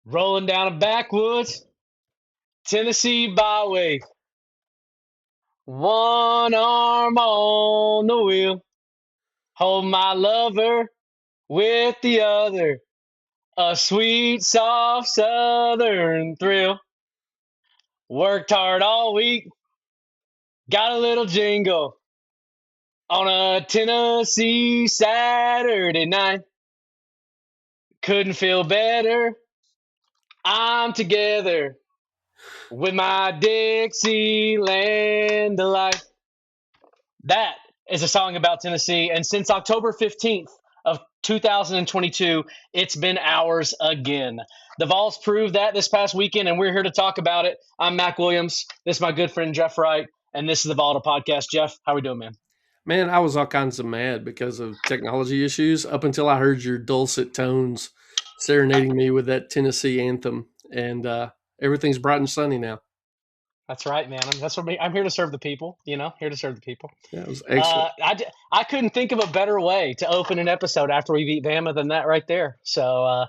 Rolling down a backwoods Tennessee byway. One arm on the wheel. Hold my lover with the other. A sweet, soft southern thrill. Worked hard all week. Got a little jingle on a Tennessee Saturday night. Couldn't feel better. I'm together with my Dixieland delight. That is a song about Tennessee. And since October 15th of 2022, it's been ours again. The Vols proved that this past weekend, and we're here to talk about it. I'm Mac Williams. This is my good friend Jeff Wright, and this is the Volatile Podcast. Jeff, how we doing, man? Man, I was all kinds of mad because of technology issues up until I heard your dulcet tones serenading me with that Tennessee anthem, and everything's bright and sunny now. That's right, man. That's what I'm here to serve the people. Here to serve the people. Yeah, it was excellent. I couldn't think of a better way to open an episode after we beat Bama than that right there. So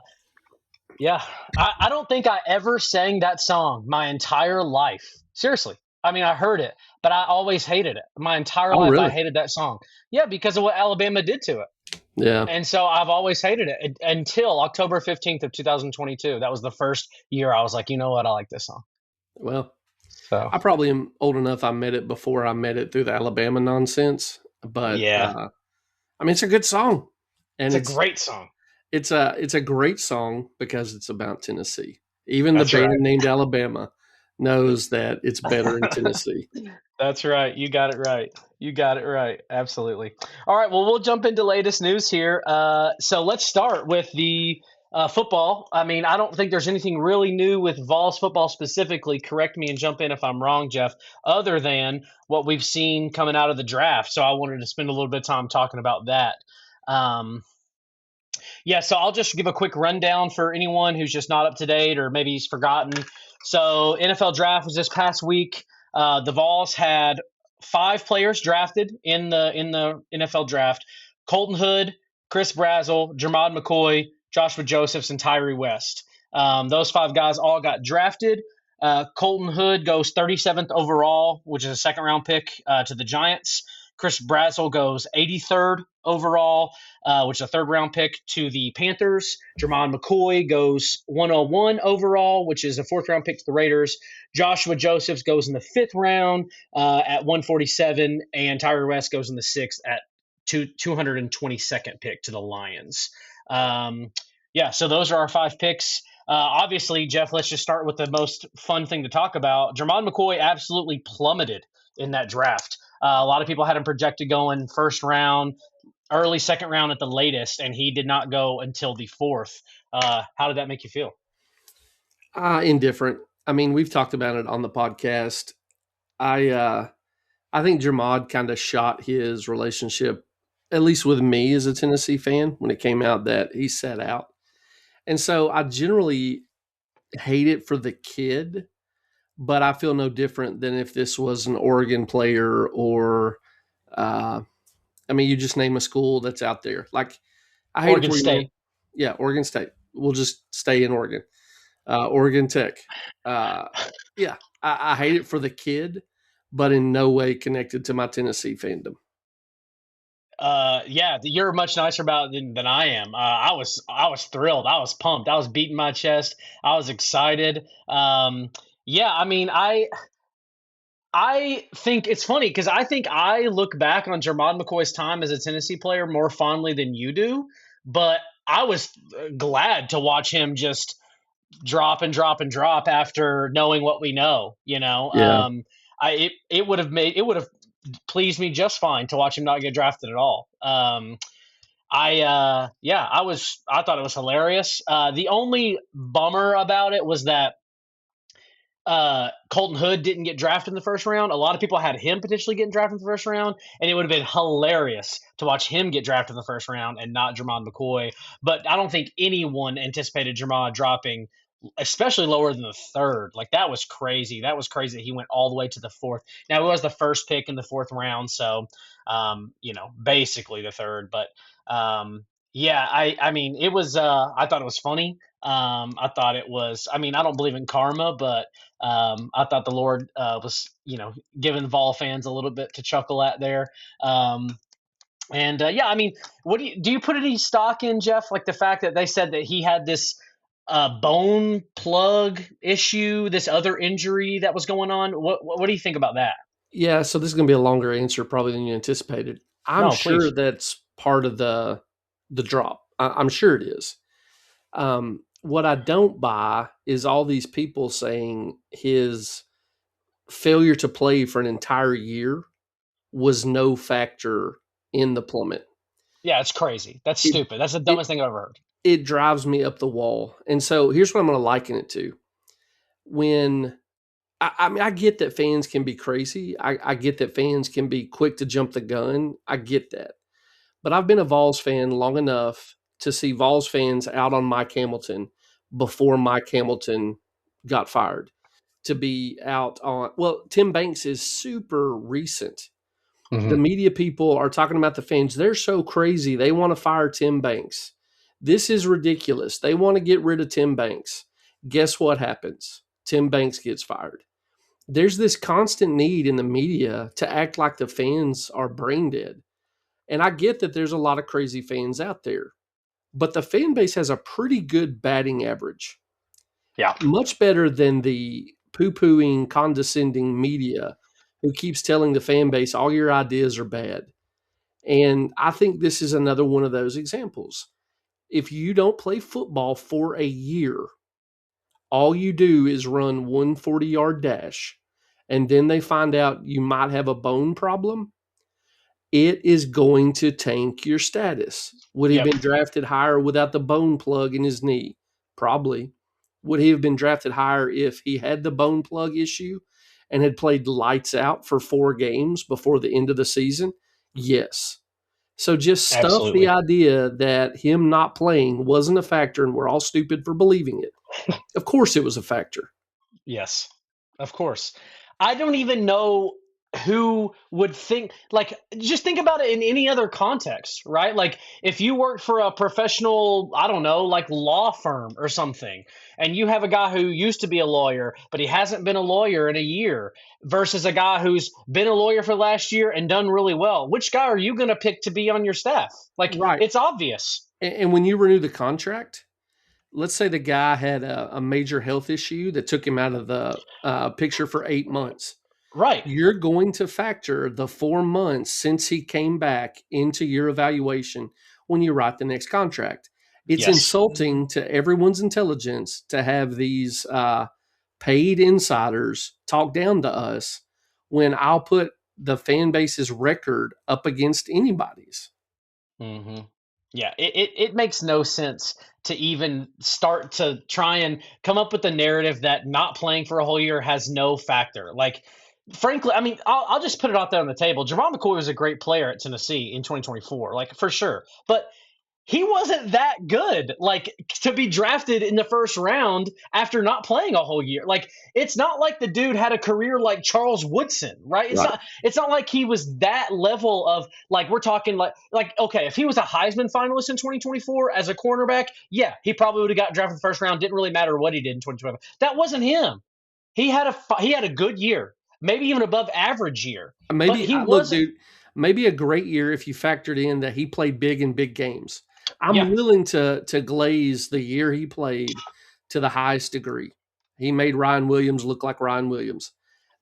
yeah, I don't think I ever sang that song my entire life. Seriously. I mean, I heard it, but I always hated it. My entire Oh, life, I really? hated that song. Yeah, because of what Alabama did to it. Yeah. And so I've always hated it until October 15th of 2022. That was the first year I was like, you know what? I like this song. Well, So, I probably am old enough. I met it before I met it through the Alabama nonsense, but yeah, I mean, it's a good song, and it's a great song. it's a great song because it's about Tennessee. Even the That's right. band named Alabama knows that it's better in Tennessee. That's right. You got it right. You got it right. Absolutely. All right. Well, we'll jump into latest news here. So let's start with the football. I mean, I don't think there's anything really new with Vols football specifically. Correct me and jump in if I'm wrong, Jeff, other than what we've seen coming out of the draft. So I wanted to spend a little bit of time talking about that. Um, yeah, so I'll just give a quick rundown for anyone who's just not up to date or maybe he's forgotten. So NFL draft was this past week. The Vols had five players drafted in the NFL draft: Colton Hood, Chris Brazzell, Jermod McCoy, Joshua Josephs, and Tyree West. Those five guys all got drafted. Colton Hood goes 37th overall, which is a second round pick to the Giants. Chris Brazzell goes 83rd overall, which is a third round pick to the Panthers. Jermon McCoy goes 101 overall, which is a fourth round pick to the Raiders. Joshua Josephs goes in the fifth round at 147, and Tyree West goes in the sixth at 222nd pick to the Lions. Yeah, so those are our five picks. Obviously, Jeff, let's just start with the most fun thing to talk about. Jermon McCoy absolutely plummeted in that draft. A lot of people had him projected going first round, early second round at the latest, and he did not go until the fourth. How did that make you feel? Indifferent. I mean, we've talked about it on the podcast. I think Jermod kind of shot his relationship, at least with me as a Tennessee fan, when it came out that he sat out. And so I generally hate it for the kid, but I feel no different than if this was an Oregon player or, uh, I mean, you just name a school that's out there. Like, I hate it Oregon for you. State. Yeah, Oregon State. We'll just stay in Oregon. Oregon Tech. Uh, yeah, I hate it for the kid, but in no way connected to my Tennessee fandom. Yeah, you're much nicer about it than I am. I was thrilled. I was pumped. I was beating my chest. I was excited. Yeah, I mean, I think it's funny because I think I look back on Jermod McCoy's time as a Tennessee player more fondly than you do, but I was glad to watch him just drop and drop and drop after knowing what we know. Yeah. It would have pleased me just fine to watch him not get drafted at all. Yeah, I thought it was hilarious. The only bummer about it was that Colton Hood didn't get drafted in the first round. A lot of people had him potentially getting drafted in the first round, and it would have been hilarious to watch him get drafted in the first round and not Jermon McCoy. But I don't think anyone anticipated Jermon dropping, especially lower than the third. Like that was crazy. That was crazy that he went all the way to the fourth. Now it was the first pick in the fourth round, so basically the third. But yeah, I mean it was. I thought it was funny. I thought it was. I mean, I don't believe in karma, but I thought the Lord was, giving Vol fans a little bit to chuckle at there. Um, and yeah, I mean, what do you put any stock in, Jeff? Like the fact that they said that he had this bone plug issue, this other injury that was going on. What do you think about that? Yeah, so this is going to be a longer answer probably than you anticipated. I'm No, sure please. that's part of the drop. I'm sure it is. What I don't buy is all these people saying his failure to play for an entire year was no factor in the plummet. Yeah, it's crazy. That's It stupid. That's the it dumbest thing I've ever heard. it drives me up the wall. And so here's what I'm going to liken it to. When I mean, I get that fans can be crazy. I get that fans can be quick to jump the gun. I get that. But I've been a Vols fan long enough to see Vols fans out on Mike Hamilton before Mike Hamilton got fired. To be out on, well, Tim Banks is super recent. The Hmm. media people are talking about the fans. They're so crazy. They want to fire Tim Banks. This is ridiculous. They want to get rid of Tim Banks. Guess what happens? Tim Banks gets fired. There's this constant need in the media to act like the fans are brain dead. And I get that there's a lot of crazy fans out there, but the fan base has a pretty good batting average, Yeah, much better than the poo pooing, condescending media who keeps telling the fan base all your ideas are bad. And I think this is another one of those examples. If you don't play football for a year, all you do is run 140-yard dash, and then they find out you might have a bone problem, it is going to tank your status. Would he have yep, been drafted higher without the bone plug in his knee? Probably. Would he have been drafted higher if he had the bone plug issue and had played lights out for 4 games before the end of the season? Yes. So just stuff the absolutely. idea that him not playing wasn't a factor and we're all stupid for believing it. Of course it was a factor. Yes, of course. I don't even know who would think, like, just think about it in any other context, right? Like, if you work for a professional, I don't know, like law firm or something, and you have a guy who used to be a lawyer, but he hasn't been a lawyer in a year, versus a guy who's been a lawyer for last year and done really well. Which guy are you going to pick to be on your staff? Like, Right. it's obvious. And when you renew the contract, let's say the guy had a major health issue that took him out of the picture for 8 months. Right. You're going to factor the 4 months since he came back into your evaluation when you write the next contract. It's Yes. insulting to everyone's intelligence to have these paid insiders talk down to us when I'll put the fan base's record up against anybody's. Hmm. Yeah, it makes no sense to even start to try and come up with the narrative that not playing for a whole year has no factor. Like, frankly, I mean, I'll just put it out there on the table. Jermod McCoy was a great player at Tennessee in 2024, like for sure. But he wasn't that good, like to be drafted in the first round after not playing a whole year. Like, it's not like the dude had a career like Charles Woodson, right? It's Right. not. It's not like he was that level of, like, we're talking like okay, if he was a Heisman finalist in 2024 as a cornerback, yeah, he probably would have got drafted first round. Didn't really matter what he did in 2025. That wasn't him. He had a good year, maybe even above average year, but Maybe he look, wasn't. dude, maybe a great year if you factored in that he played big in big games. I'm Yeah. willing to glaze the year he played to the highest degree. He made Ryan Williams look like Ryan Williams.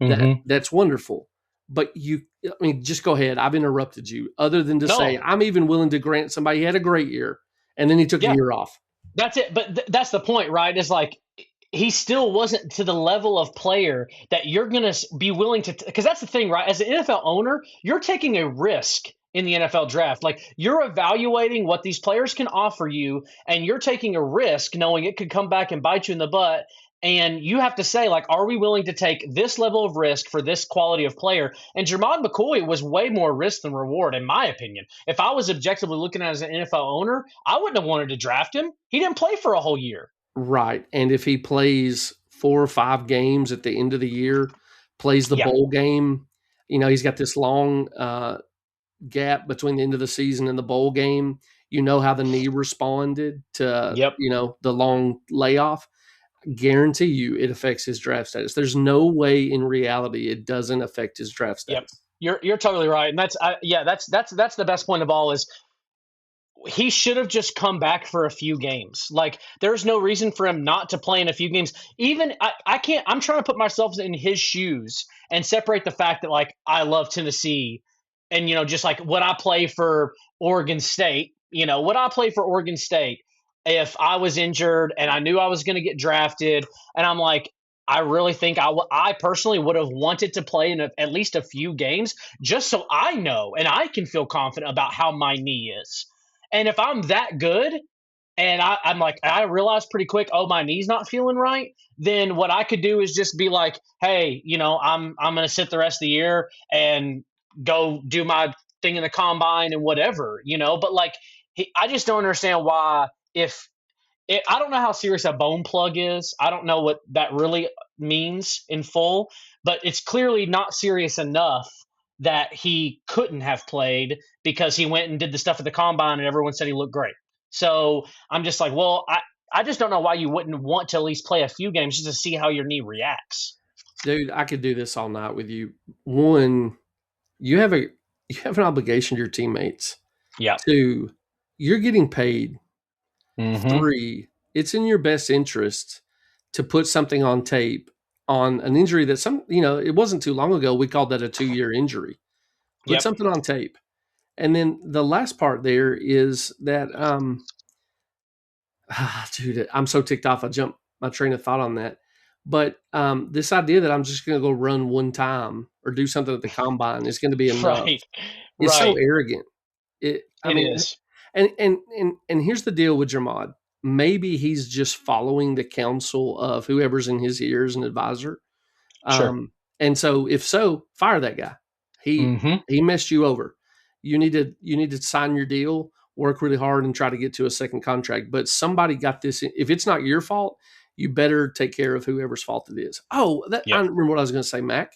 Hmm. That's wonderful. But I mean, just go ahead. I've interrupted you. Other than to say, No. I'm even willing to grant somebody he had a great year and then he took a Yeah. year off. That's it. But that's the point, right? Is like he still wasn't to the level of player that you're going to be willing to. Because that's the thing, right? As an NFL owner, you're taking a risk in the NFL draft. Like, you're evaluating what these players can offer you, and you're taking a risk knowing it could come back and bite you in the butt. And you have to say, like, are we willing to take this level of risk for this quality of player? And Jermod McCoy was way more risk than reward, in my opinion. If I was objectively looking at it as an NFL owner, I wouldn't have wanted to draft him. He didn't play for a whole year. Right. And if he plays 4 or 5 games at the end of the year, plays the Yeah. bowl game, he's got this long gap between the end of the season and the bowl game. You know how the knee responded to, Yep. the long layoff. Guarantee you it affects his draft status. There's no way in reality it doesn't affect his draft Yep. status. You're totally right, and that's the best point of all is he should have just come back for a few games. Like, there's no reason for him not to play in a few games. Even I can't. I'm trying to put myself in his shoes and separate the fact that like I love Tennessee, and just like would I play for Oregon State? Would I play for Oregon State if I was injured and I knew I was going to get drafted? And I'm like, I really think I personally would have wanted to play in at least a few games just so I know and I can feel confident about how my knee is. And if I'm that good and I'm like, I realize pretty quick, oh, my knee's not feeling right, then what I could do is just be like, hey, I'm gonna sit the rest of the year and go do my thing in the combine and whatever. But like, I just don't understand why if I don't know how serious a bone plug is. I don't know what that really means in full, but it's clearly not serious enough that he couldn't have played because he went and did the stuff at the combine and everyone said he looked great. So I'm just like, well, I just don't know why you wouldn't want to at least play a few games just to see how your knee reacts. Dude, I could do this all night with you. One, you have a you have an obligation to your teammates. Yeah. Two, you're getting paid. Mm-hmm. Three, it's in your best interest to put something on tape on an injury that it wasn't too long ago. We called that a 2-year injury. Put Yep. something on tape. And then the last part there is that, dude, I'm so ticked off. I jumped my train of thought on that. But this idea that I'm just going to go run one time or do something at the combine is going to be enough. Right. It's so Right. arrogant. I It mean, is. and here's the deal with Jermod. Maybe he's just following the counsel of whoever's in his ears and advisor. Sure. And so, if so, fire that guy. He Mm-hmm. he messed you over. You need to sign your deal, work really hard, and try to get to a second contract. But somebody got this. If it's not your fault, you better take care of whoever's fault it is. Oh, I Yep. remember what I was going to say, Mac.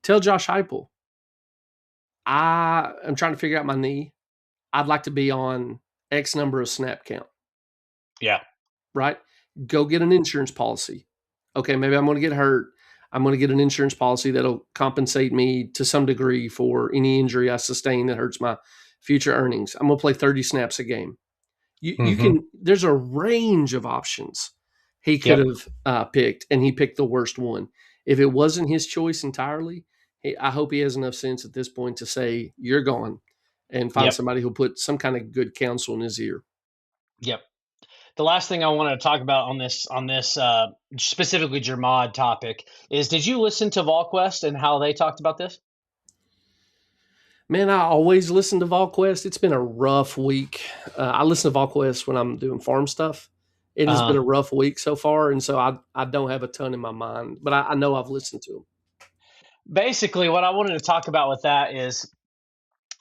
Tell Josh Heupel. I am trying to figure out my knee. I'd like to be on X number of snap count. Yeah. Right? Go get an insurance policy. Okay, maybe I'm going to get hurt. I'm going to get an insurance policy that'll compensate me to some degree for any injury I sustain that hurts my future earnings. I'm going to play 30 snaps a game. You Mm-hmm. can. There's a range of options he could Yep. have picked, and he picked the worst one. If it wasn't his choice entirely, I hope he has enough sense at this point to say you're gone, and find Yep. somebody who'll put some kind of good counsel in his ear. Yep. The last thing I wanted to talk about on this specifically Jermod topic is, did you listen to VolQuest and how they talked about this? Man, I always listen to VolQuest. It's been a rough week. I listen to VolQuest when I'm doing farm stuff. It has been Uh, a rough week so far, and so I don't have a ton in my mind, but I know I've listened to them. Basically, what I wanted to talk about with that is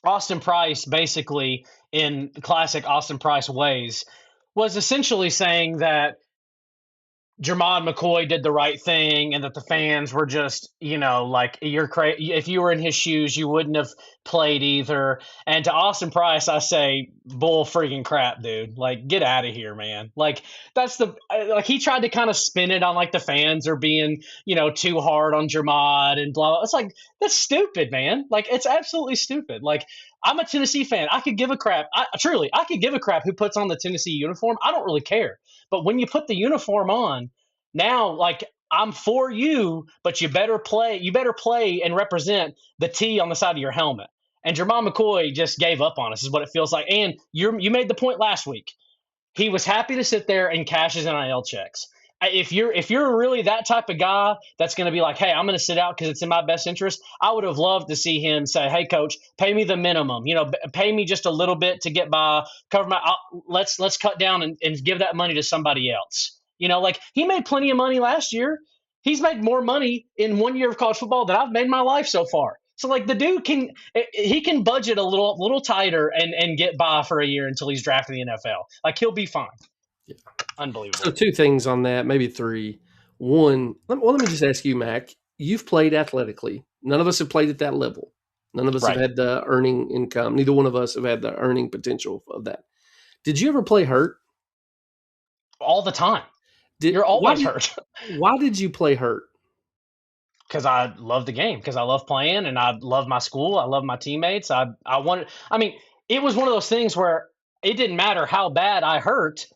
Austin Price, basically in classic Austin Price ways, was essentially saying that Jermod McCoy did the right thing and that the fans were just, like, you're crazy. If you were in his shoes, you wouldn't have played either. And to Austin Price, I say, bull freaking crap, dude. Like, get out of here, man. Like, like, he tried to kind of spin it on like the fans are being, too hard on Jermod and blah, blah. It's like, that's stupid, man. Like, it's absolutely stupid. Like, I'm a Tennessee fan. I could give a crap. I could give a crap who puts on the Tennessee uniform. I don't really care. But when you put the uniform on, now like I'm for you, but you better play. You better play and represent the T on the side of your helmet. And Jermon McCoy just gave up on us, is what it feels like. And you made the point last week. He was happy to sit there and cash his NIL checks. If you're really that type of guy that's going to be like, hey, I'm going to sit out because it's in my best interest, I would have loved to see him say, hey, coach, pay me the minimum. Pay me just a little bit to get by, cover my. Let's cut down and give that money to somebody else. Like he made plenty of money last year. He's made more money in 1 year of college football than I've made in my life so far. So like the dude can budget a little tighter and get by for a year until he's drafted in the NFL. Like he'll be fine. Yeah. So Unbelievable. two things on that, maybe three. One, let me just ask you, Mac. You've played athletically. None of us have played at that level. None of us have Right. had the earning income. Neither one of us have had the earning potential of that. Did you ever play hurt? all the time. Did You're why always did hurt. why did you play hurt? Because I love the game, because I love playing, and I love my school. I love my teammates. I wanted. I mean, it was one of those things where it didn't matter how bad I hurt.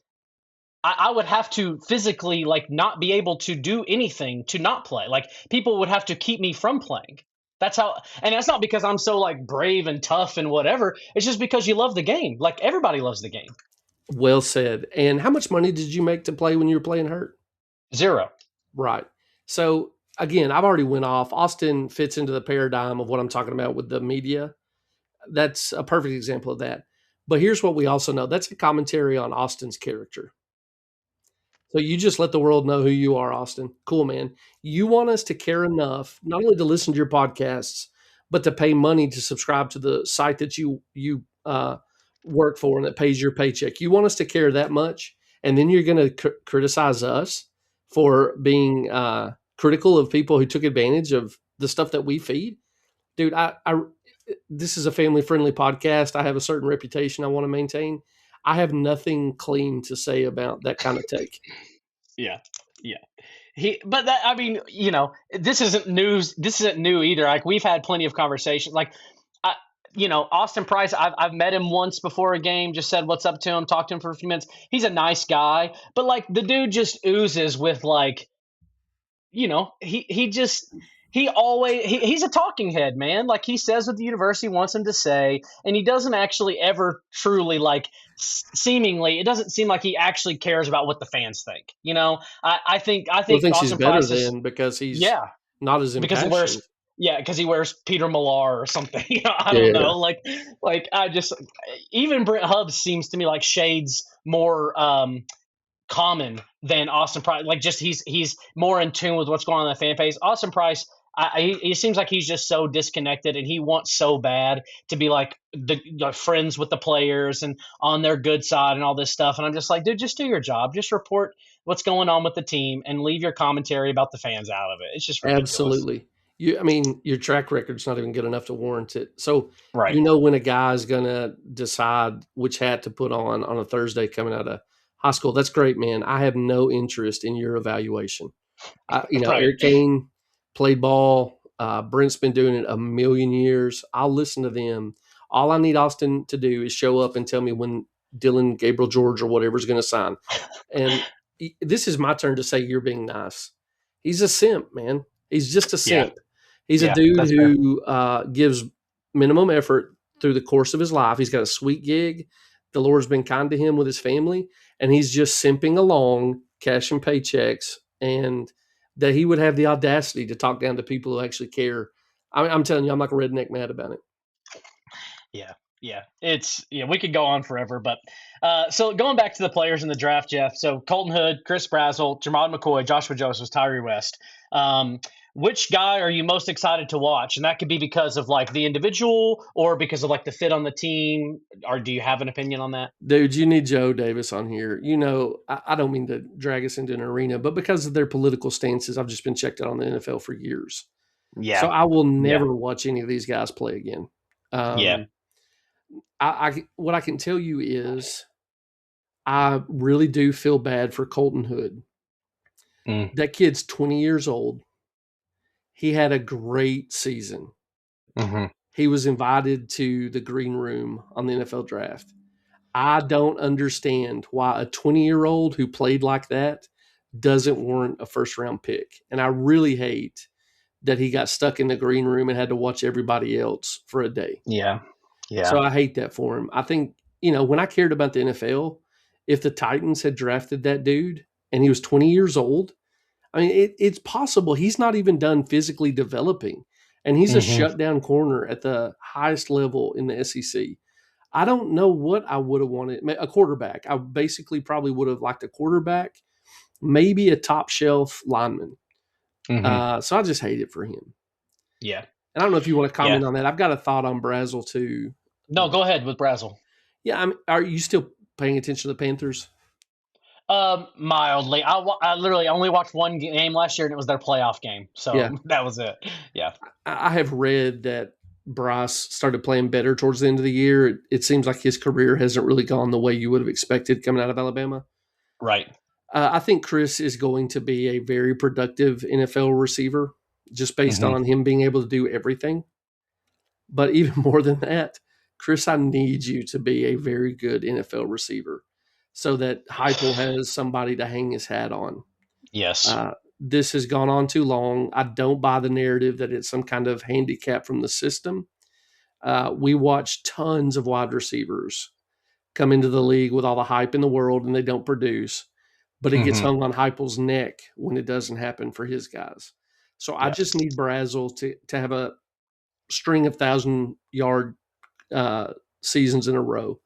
I would have to physically like not be able to do anything to not play. Like people would have to keep me from playing. That's how, and that's not because I'm so like brave and tough and whatever. It's just because you love the game. Like everybody loves the game. Well said. And how much money did you make to play when you were playing hurt? Zero. Right. So again, I've already went off. Austin fits into the paradigm of what I'm talking about with the media. That's a perfect example of that. But here's what we also know. That's a commentary on Austin's character. So you just let the world know who you are, Austin. Cool, man. You want us to care enough, not only to listen to your podcasts, but to pay money to subscribe to the site that you work for and that pays your paycheck. You want us to care that much, and then you're going to criticize us for being critical of people who took advantage of the stuff that we feed, dude. This is a family friendly podcast. I have a certain reputation I want to maintain. I have nothing clean to say about that kind of take. Yeah. Yeah. But that, I mean, this isn't news. This isn't new either. Like we've had plenty of conversations. Like, I, Austin Price. I've met him once before a game. Just said what's up to him. Talked to him for a few minutes. He's a nice guy, but like the dude just oozes with like, he just he's a talking head, man. Like he says what the university wants him to say, and he doesn't actually ever truly like. Seemingly, it doesn't seem like he actually cares about what the fans think. I think Well, thinks he's Austin better Price is. than because he's Yeah, not as because he impassioned. wears. Yeah, because he wears Peter Millar or something. I don't Yeah, know. Like I just even Brent Hubbs seems to me like shades more common than Austin Price. Like just he's more in tune with what's going on in the fan base. Austin Price, he seems like he's just so disconnected, and he wants so bad to be like the friends with the players and on their good side and all this stuff. And I'm just like, dude, just do your job. Just report what's going on with the team and leave your commentary about the fans out of it. It's just ridiculous. absolutely. I mean, your track record's not even good enough to warrant it. So Right. you know when a guy's gonna decide which hat to put on a Thursday coming out of high school. That's great, man. I have no interest in your evaluation. Right. Eric Kane played ball. Brent's been doing it a million years. I'll listen to them. All I need Austin to do is show up and tell me when Dylan Gabriel George or whatever is going to sign. And this is my turn to say you're being nice. He's a simp, man. He's just a Yeah. simp. He's a Yeah. dude That's fair. who gives minimum effort through the course of his life. He's got a sweet gig. The Lord's been kind to him with his family, and he's just simping along, cashing paychecks, and that he would have the audacity to talk down to people who actually care. I'm telling you, I'm like a redneck mad about it. Yeah, yeah, we could go on forever, but so going back to the players in the draft, Jeff. So Colton Hood, Chris Brazzell, Jermod McCoy, Joshua Josephs, Tyree West. Which guy are you most excited to watch? And that could be because of like the individual or because of like the fit on the team. Or do you have an opinion on that? Dude, you need Joe Davis on here. I don't mean to drag us into an arena, but because of their political stances, I've just been checked out on the NFL for years. So Yeah, I will yeah, never watch any of these guys play again. yeah. Um, what I can tell you is I really do feel bad for Colton Hood. Mm, That kid's 20 years old. He had a great season. hmm. He was invited to the green room on the NFL draft. I don't understand why a 20-year-old who played like that doesn't warrant a first round pick. And I really hate that he got stuck in the green room and had to watch everybody else for a day. Yeah, yeah. So I hate that for him. I think, when I cared about the NFL, if the Titans had drafted that dude and he was 20 years old, I mean, it's possible he's not even done physically developing, and he's a Hmm. shutdown corner at the highest level in the SEC. I don't know what I would have wanted. A quarterback. I basically probably would have liked a quarterback, maybe a top shelf lineman. Hmm. So I just hate it for him. Yeah, And I don't know if you want to yeah. comment on that. I've got a thought on Brazel too. No, go ahead with Brazzell. Yeah, are you still paying attention to the Panthers? Mildly. I literally only watched one game last year, and it was their playoff game. Yeah, So that was it. Yeah. I have read that Bryce started playing better towards the end of the year. It seems like his career hasn't really gone the way you would have expected coming out of Alabama. Right. I think Chris is going to be a very productive NFL receiver just based Hmm. on him being able to do everything. But even more than that, Chris, I need you to be a very good NFL receiver so that Heupel has somebody to hang his hat on. Yes. Uh, this has gone on too long. I don't buy the narrative that it's some kind of handicap from the system. We watch tons of wide receivers come into the league with all the hype in the world and they don't produce, but it gets Hmm. hung on Heupel's neck when it doesn't happen for his guys. So I Yes. just need Brazel to have a string of 1,000-yard uh, seasons in a row,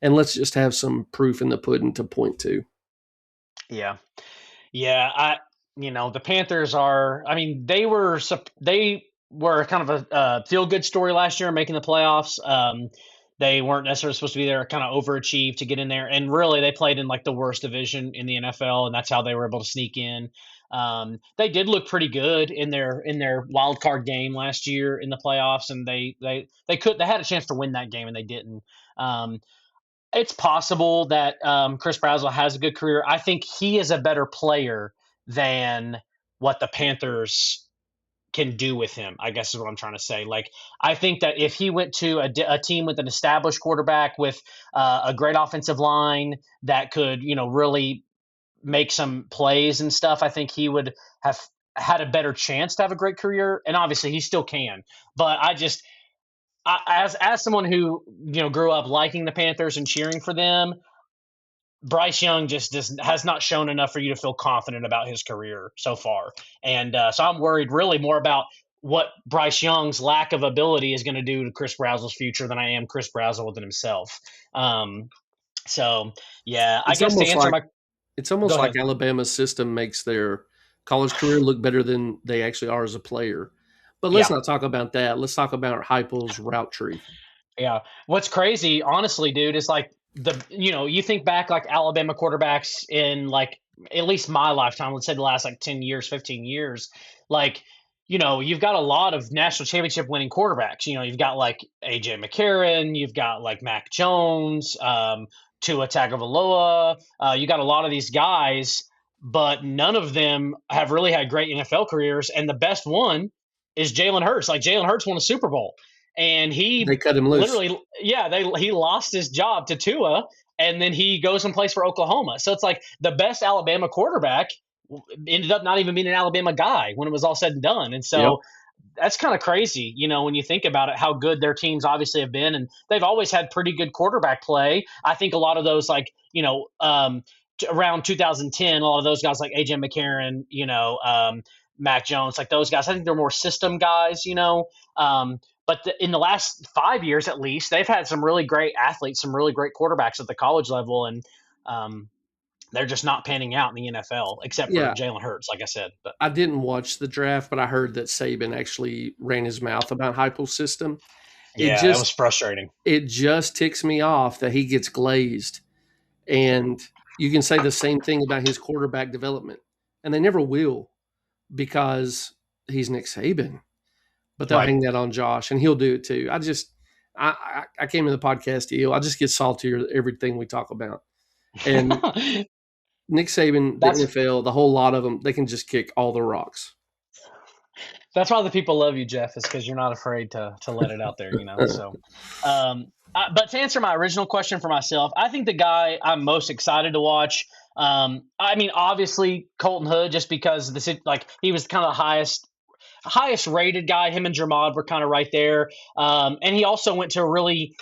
and let's just have some proof in the pudding to point to. Yeah. Yeah, the Panthers are. I mean, they were kind of a feel good story last year, making the playoffs. They weren't necessarily supposed to be there, kind of overachieved to get in there, and really they played in like the worst division in the NFL, and that's how they were able to sneak in. They did look pretty good in their wild card game last year in the playoffs, and they had a chance to win that game, and they didn't. Um, it's possible that Chris Brazel has a good career. I think he is a better player than what the Panthers can do with him, I guess is what I'm trying to say. Like, I think that if he went to a team with an established quarterback with a great offensive line that could, really make some plays and stuff, I think he would have had a better chance to have a great career. And obviously, he still can. But as someone who grew up liking the Panthers and cheering for them, Bryce Young has not shown enough for you to feel confident about his career so far, and so I'm worried really more about what Bryce Young's lack of ability is going to do to Chris Brazel's future than I am Chris Brazel within himself. Um, so yeah, I It's guess to almost answer like my it's go almost like ahead. Alabama's system makes their college career look better than they actually are as a player. But let's Yeah. not talk about that. Let's talk about Heupel's route tree. Yeah. What's crazy, honestly, dude, is like you think back like Alabama quarterbacks in like at least my lifetime, let's say the last like 10 years, 15 years, like, you've got a lot of national championship winning quarterbacks. You've got like AJ McCarron, you've got like Mac Jones, Tua Tagovailoa. You got a lot of these guys, but none of them have really had great NFL careers. And the best one is Jalen Hurts. Like Jalen Hurts won a Super Bowl and They he cut him loose. literally, yeah, he lost his job to Tua, and then he goes and plays for Oklahoma. So it's like the best Alabama quarterback ended up not even being an Alabama guy when it was all said and done. And Yep. so that's kind of crazy, when you think about it, how good their teams obviously have been, and they've always had pretty good quarterback play. I think a lot of those, like around 2010, a lot of those guys like AJ McCarron, Mac Jones, like those guys, I think they're more system guys, but in the last 5 years, at least, they've had some really great athletes, some really great quarterbacks at the college level, and um, they're just not panning out in the NFL, except for Yeah. Jalen Hurts, like I said. But I didn't watch the draft, but I heard that Saban actually ran his mouth about Heupel's system. It yeah, it was just frustrating. it just ticks me off that he gets glazed. And you can say the same thing about his quarterback development. And they never will because he's Nick Saban. But they'll Right. hang that on Josh and he'll do it too. I came in the podcast deal. I just get saltier everything we talk about. And Nick Saban, the that's NFL, the whole lot of them, they can just kick all the rocks. that's why the people love you, Jeff, is because you're not afraid to let it out there. So, but to answer my original question for myself, I think the guy I'm most excited to watch. I mean, obviously Colton Hood, just because like he was kind of the highest rated guy. Him and Jermod were kind of right there. And he also went to a really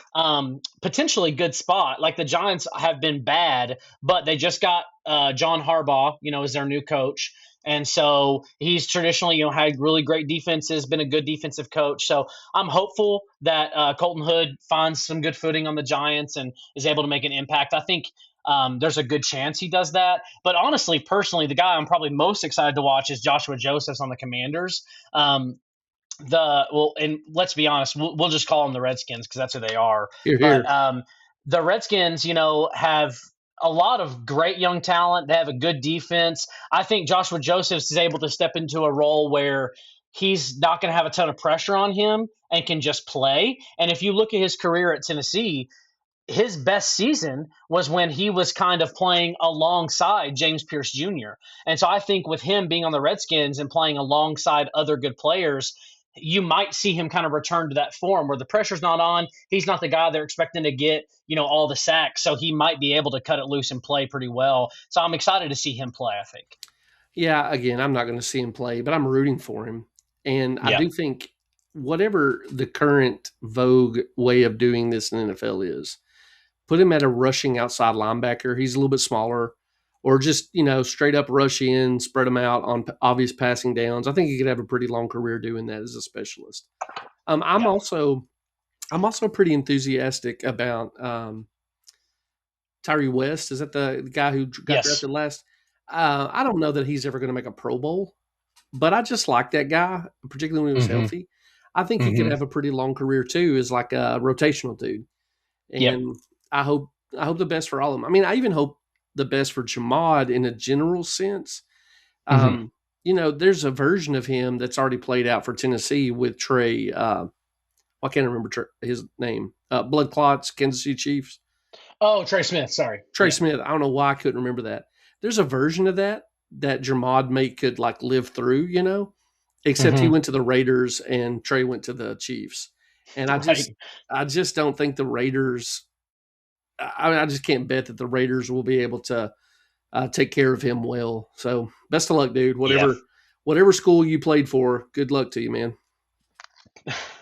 potentially good spot. Like the Giants have been bad, but they just got John Harbaugh, as their new coach. And so he's traditionally, had really great defenses, been a good defensive coach. So I'm hopeful that Colton Hood finds some good footing on the Giants and is able to make an impact. I think there's a good chance he does that. But honestly, personally, the guy I'm probably most excited to watch is Joshua Josephs on the Commanders. Um, and let's be honest, we'll just call them the Redskins because that's who they are. Here, But here. the Redskins, have a lot of great young talent. They have a good defense. I think Joshua Josephs is able to step into a role where he's not going to have a ton of pressure on him and can just play. And if you look at his career at Tennessee, his best season was when he was kind of playing alongside James Pierce Jr. And so I think with him being on the Redskins and playing alongside other good players, you might see him kind of return to that form where the pressure's not on. He's not the guy they're expecting to get, all the sacks. So he might be able to cut it loose and play pretty well. So I'm excited to see him play, I think. Yeah, again, I'm not going to see him play, but I'm rooting for him. And I Yeah. do think whatever the current vogue way of doing this in the NFL is, put him at a rushing outside linebacker. He's a little bit smaller, or just straight up rush in, spread him out on obvious passing downs. I think he could have a pretty long career doing that as a specialist. Um, I'm Yeah. also I'm also pretty enthusiastic about Tyree West. Is that the guy who got Yes. drafted last? I don't know that he's ever going to make a Pro Bowl, but I just like that guy, particularly when he was Mm-hmm. healthy. I think he could Mm-hmm. have a pretty long career too, as like a rotational dude. Yep. And I hope I hope the best for all of them. I mean, I even hope the best for Jermod in a general sense. Mm-hmm. Um, there's a version of him that's already played out for Tennessee with Trey. I can't remember his name. Blood Clots, Kansas City Chiefs. Oh, Trey Smith. Sorry. Trey Yeah. Smith. I don't know why I couldn't remember that. There's a version of that Jermod mate could like live through, except he Mm-hmm. went to the Raiders and Trey went to the Chiefs. And Right. I just don't think the Raiders. I just can't bet that the Raiders will be able to take care of him well. So best of luck, dude. Yeah. Whatever school you played for, good luck to you, man.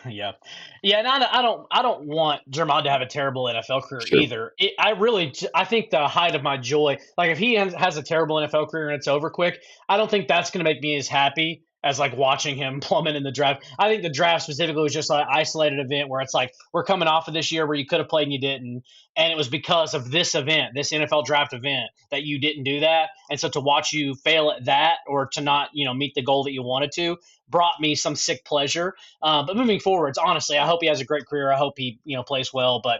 Yeah, yeah, and I don't want Jermod to have a terrible NFL career Sure. either. I think the height of my joy, like if he has a terrible NFL career and it's over quick, I don't think that's going to make me as happy as like watching him plummet in the draft. I think the draft specifically was just like an isolated event where it's like we're coming off of this year where you could have played and you didn't, and it was because of this event, this NFL draft event, that you didn't do that, and so to watch you fail at that or to not meet the goal that you wanted to brought me some sick pleasure. But moving forwards, honestly, I hope he has a great career. I hope he plays well. But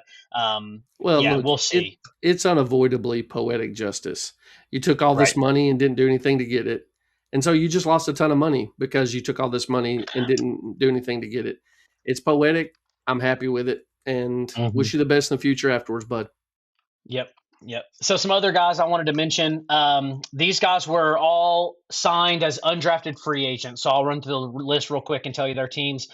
Well, yeah, look, we'll see. it's unavoidably poetic justice. You took all this Right. money and didn't do anything to get it. And so you just lost a ton of money because you took all this money and didn't do anything to get it. It's poetic. I'm happy with it and Hmm. wish you the best in the future afterwards, bud. Yep. Yep. So some other guys I wanted to mention. These guys were all signed as undrafted free agents. So I'll run through the list real quick and tell you their teams.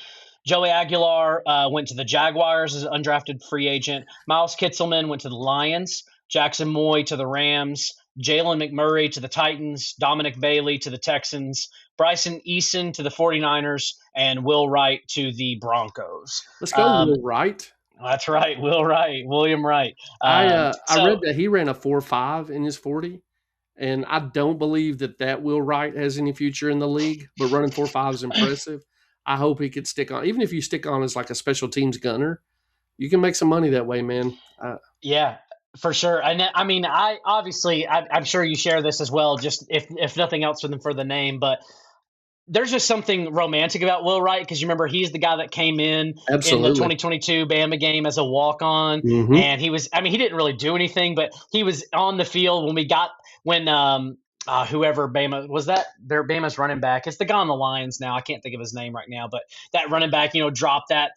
Joey Aguilar went to the Jaguars as an undrafted free agent. Miles Kitselman went to the Lions. Jackson Moy to the Rams. Jalen McMurray to the Titans. Dominic Bailey to the Texans. Bryson Eason to the 49ers. And Will Wright to the Broncos. Let's go, Um, Will Wright. that's right. Will Wright. William Wright. I read So, that he ran a 4.5 in his 40, and I don't believe that Will Wright has any future in the league. But running 4.5 is impressive. I hope he could stick on. Even if you stick on as like a special teams gunner, you can make some money that way, man. yeah, for sure. And I mean, I'm sure you share this as well, just if nothing else for the name, but there's just something romantic about Will Wright because you remember he's the guy that came in the Absolutely. 2022 Bama game as a walk on, Hmm. and he was. I mean, he didn't really do anything, but he was on the field when whoever Bama was that their Bama's running back. It's the guy on the Lions now. I can't think of his name right now, but that running back, dropped that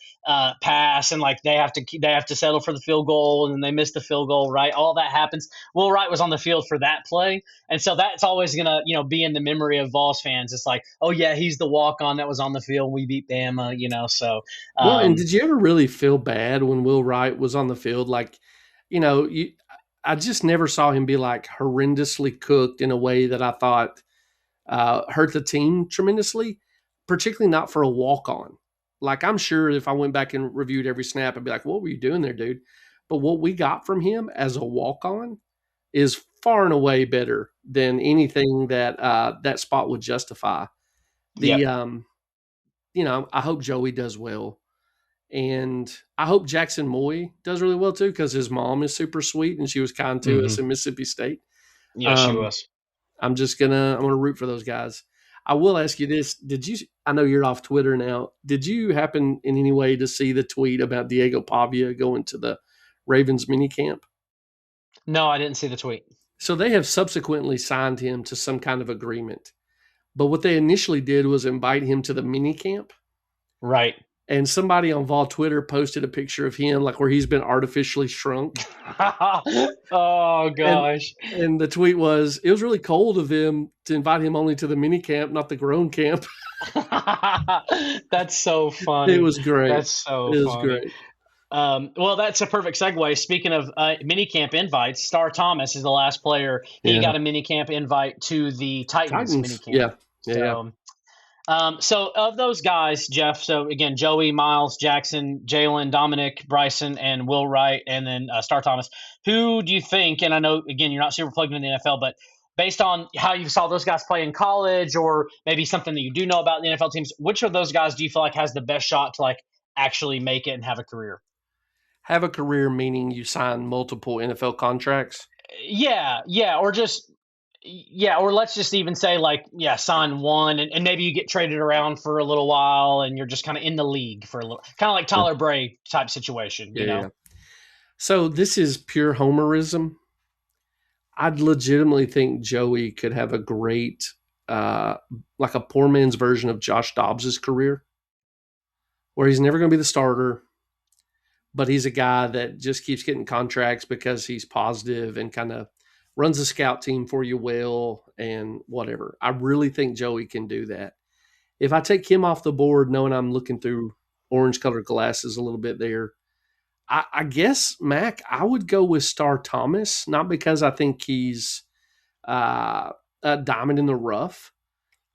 pass and like they have to settle for the field goal and then they missed the field goal. Right, all that happens. Will Wright was on the field for that play, and so that's always gonna be in the memory of Vols fans. It's like, oh yeah, he's the walk on that was on the field. We beat Bama, So Well, and um, did you ever really feel bad when Will Wright was on the field? Like, you know, you, I just never saw him be like horrendously cooked in a way that I thought hurt the team tremendously, particularly not for a walk on. Like, I'm sure if I went back and reviewed every snap, I'd be like, what were you doing there, dude? But what we got from him as a walk on is far and away better than anything that spot would justify. The yep. I hope Joey does well, and I hope Jackson Moy does really well too because his mom is super sweet and she was kind to us Hmm. in Mississippi State. Yeah, she Um, was. I'm gonna root for those guys. I will ask you this: Did you? I know you're off Twitter now. Did you happen in any way to see the tweet about Diego Pavia going to the Ravens minicamp? No, I didn't see the tweet. So they have subsequently signed him to some kind of agreement. But what they initially did was invite him to the mini camp. Right. And somebody on Vol Twitter posted a picture of him, like where he's been artificially shrunk. Oh And gosh. and the tweet was, it was really cold of them to invite him only to the mini camp, not the grown camp. That's so It funny. was great. That's so It was funny. great. Well, that's a perfect segue. Speaking of minicamp invites, Star Thomas is the last player. He Yeah. got a minicamp invite to the Titans Titans. minicamp. Yeah. Yeah. So of those guys, Jeff. So again, Joey, Miles, Jackson, Jalen, Dominic, Bryson, and Will Wright, and then Star Thomas. Who do you think? And I know again you're not super plugged into the NFL, but based on how you saw those guys play in college, or maybe something that you do know about the NFL teams, which of those guys do you feel like has the best shot to like actually make it and have a career? Have a career meaning you sign multiple NFL contracts. Yeah, or just or let's just even say like sign one and maybe you get traded around for a little while and you're just kind of in the league for a little, kind of like Yeah. Tyler Bray type situation, Yeah. Yeah. So this is pure homerism. I'd legitimately think Joey could have a great, like a poor man's version of Josh Dobbs's career, where he's never going to be the starter, but he's a guy that just keeps getting contracts because he's positive and kind of runs a scout team for you well and whatever. I really think Joey can do that. If I take him off the board, knowing I'm looking through orange colored glasses a little bit there, I guess, Mac, I would go with Star Thomas, not because I think he's a diamond in the rough,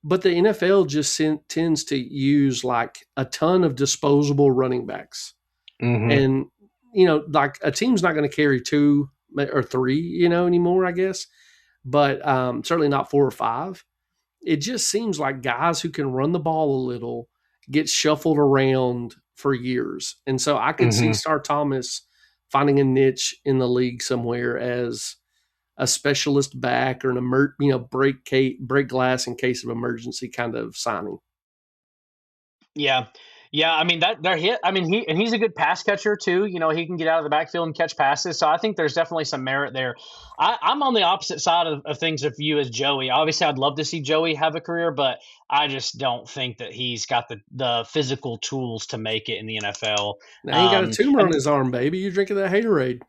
but the NFL just tends to use like a ton of disposable running backs. Mm-hmm. And, like a team's not going to carry two or three, anymore, I guess, but certainly not four or five. It just seems like guys who can run the ball a little get shuffled around for years. And so I could see Mm-hmm. Star Thomas finding a niche in the league somewhere as a specialist back or an break glass in case of emergency kind of signing. Yeah. Yeah, I mean that they're hit. I mean he's a good pass catcher too. He can get out of the backfield and catch passes. So I think there's definitely some merit there. I'm on the opposite side of things of you as Joey. Obviously, I'd love to see Joey have a career, but I just don't think that he's got the physical tools to make it in the NFL. Now he ain't got a tumor on And his arm, baby. You're drinking that Haterade.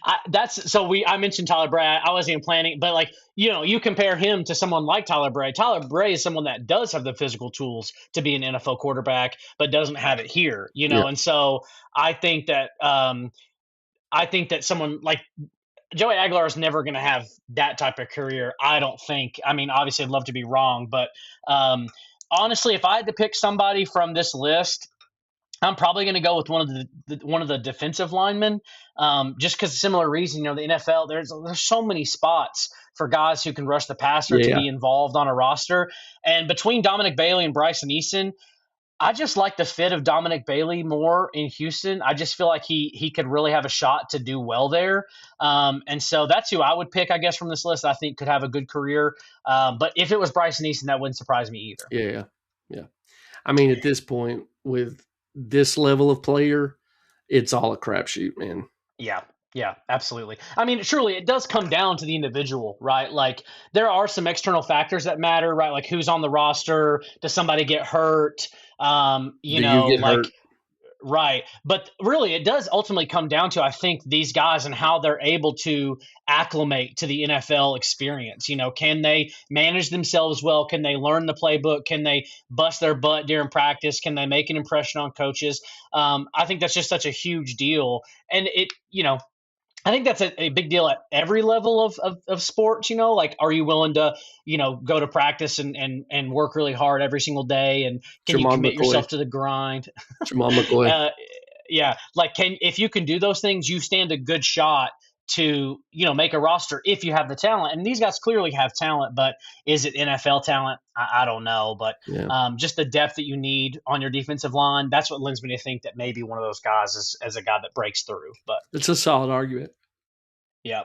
I mentioned Tyler Bray. I wasn't even planning, but like you compare him to someone like Tyler Bray. Tyler Bray is someone that does have the physical tools to be an NFL quarterback, but doesn't have it here. Yeah. And so I think that someone like Joey Aguilar is never going to have that type of career. I don't think. I mean, obviously, I'd love to be wrong, but honestly, if I had to pick somebody from this list, I'm probably going to go with one of the defensive linemen, just because similar reason. The NFL there's so many spots for guys who can rush the passer to Yeah. be involved on a roster, and between Dominic Bailey and Bryson Eason, I just like the fit of Dominic Bailey more in Houston. I just feel like he could really have a shot to do well there, and so that's who I would pick, I guess, from this list. I think could have a good career, but if it was Bryson Eason, that wouldn't surprise me either. Yeah. Yeah. I mean, at this point, with this level of player, it's all a crapshoot, man. Yeah. Yeah, absolutely. I mean, surely it does come down to the individual, right? Like there are some external factors that matter, right? Like who's on the roster, does somebody get hurt? Do you get Like hurt? right. But really it does ultimately come down to I think these guys and how they're able to acclimate to the NFL experience. Can they manage themselves well? Can they learn the playbook? Can they bust their butt during practice? Can they make an impression on coaches? I think that's just such a huge deal. And I think that's a big deal at every level of sports, like, are you willing to, go to practice and work really hard every single day? And can you Jamal commit McCoy. yourself to the grind? Jamal McCoy. uh, yeah. Like if you can do those things, you stand a good shot to, make a roster if you have the talent. And these guys clearly have talent, but is it NFL talent? I don't know. But Yeah. just the depth that you need on your defensive line, that's what lends me to think that maybe one of those guys is as a guy that breaks through. But It's a solid argument. yeah.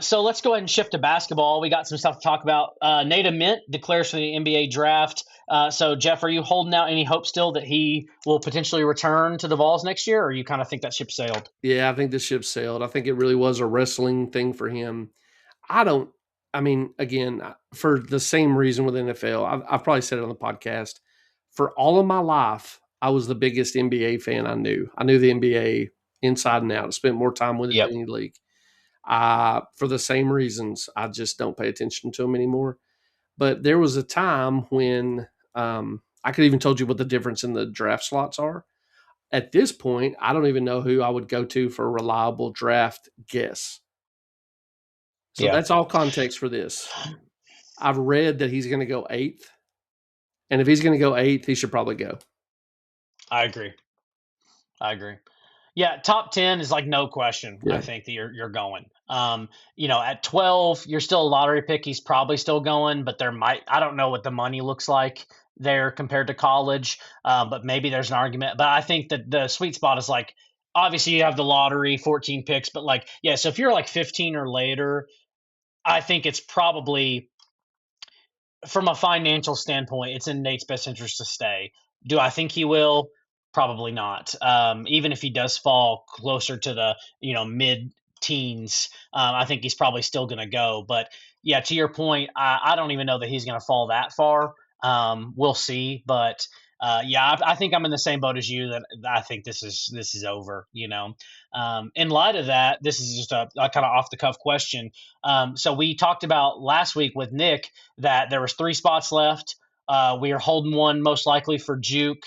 So let's go ahead and shift to basketball. We got some stuff to talk about. Nate Mint declares for the NBA draft. So, Jeff, are you holding out any hope still that he will potentially return to the Vols next year, or you kind of think that ship sailed? Yeah, I think the ship sailed. I think it really was a wrestling thing for him. I don't I mean, again, for the same reason with NFL, I've probably said it on the podcast. For all of my life, I was the biggest NBA fan I knew. I knew the NBA inside and out. I spent more time with it Yep. than any league. For the same reasons, I just don't pay attention to them anymore. But there was a time when I could even told you what the difference in the draft slots are. At this point, I don't even know who I would go to for a reliable draft guess. So Yeah. that's all context for this. I've read that he's going to go eighth, and if he's going to go eighth, he should probably go. I agree. I agree. Yeah, top 10 is like no question. I Yeah, think that you're going. At 12, you're still a lottery pick. He's probably still going, but I don't know what the money looks like there compared to college. But maybe there's an argument. But I think that the sweet spot is like obviously you have the lottery, 14 picks, but like yeah, so if you're like 15 or later, I think it's probably from a financial standpoint, it's in Nate's best interest to stay. Do I think he will? Probably not. Even if he does fall closer to the mid teens, I think he's probably still going to go. But yeah, to your point, I don't even know that he's going to fall that far. We'll see, but yeah, I think I'm in the same boat as you. That I think this is over. In light of that, this is just a kind of off the cuff question. So we talked about last week with Nick that there was 3 spots left. We are holding one most likely for Juke.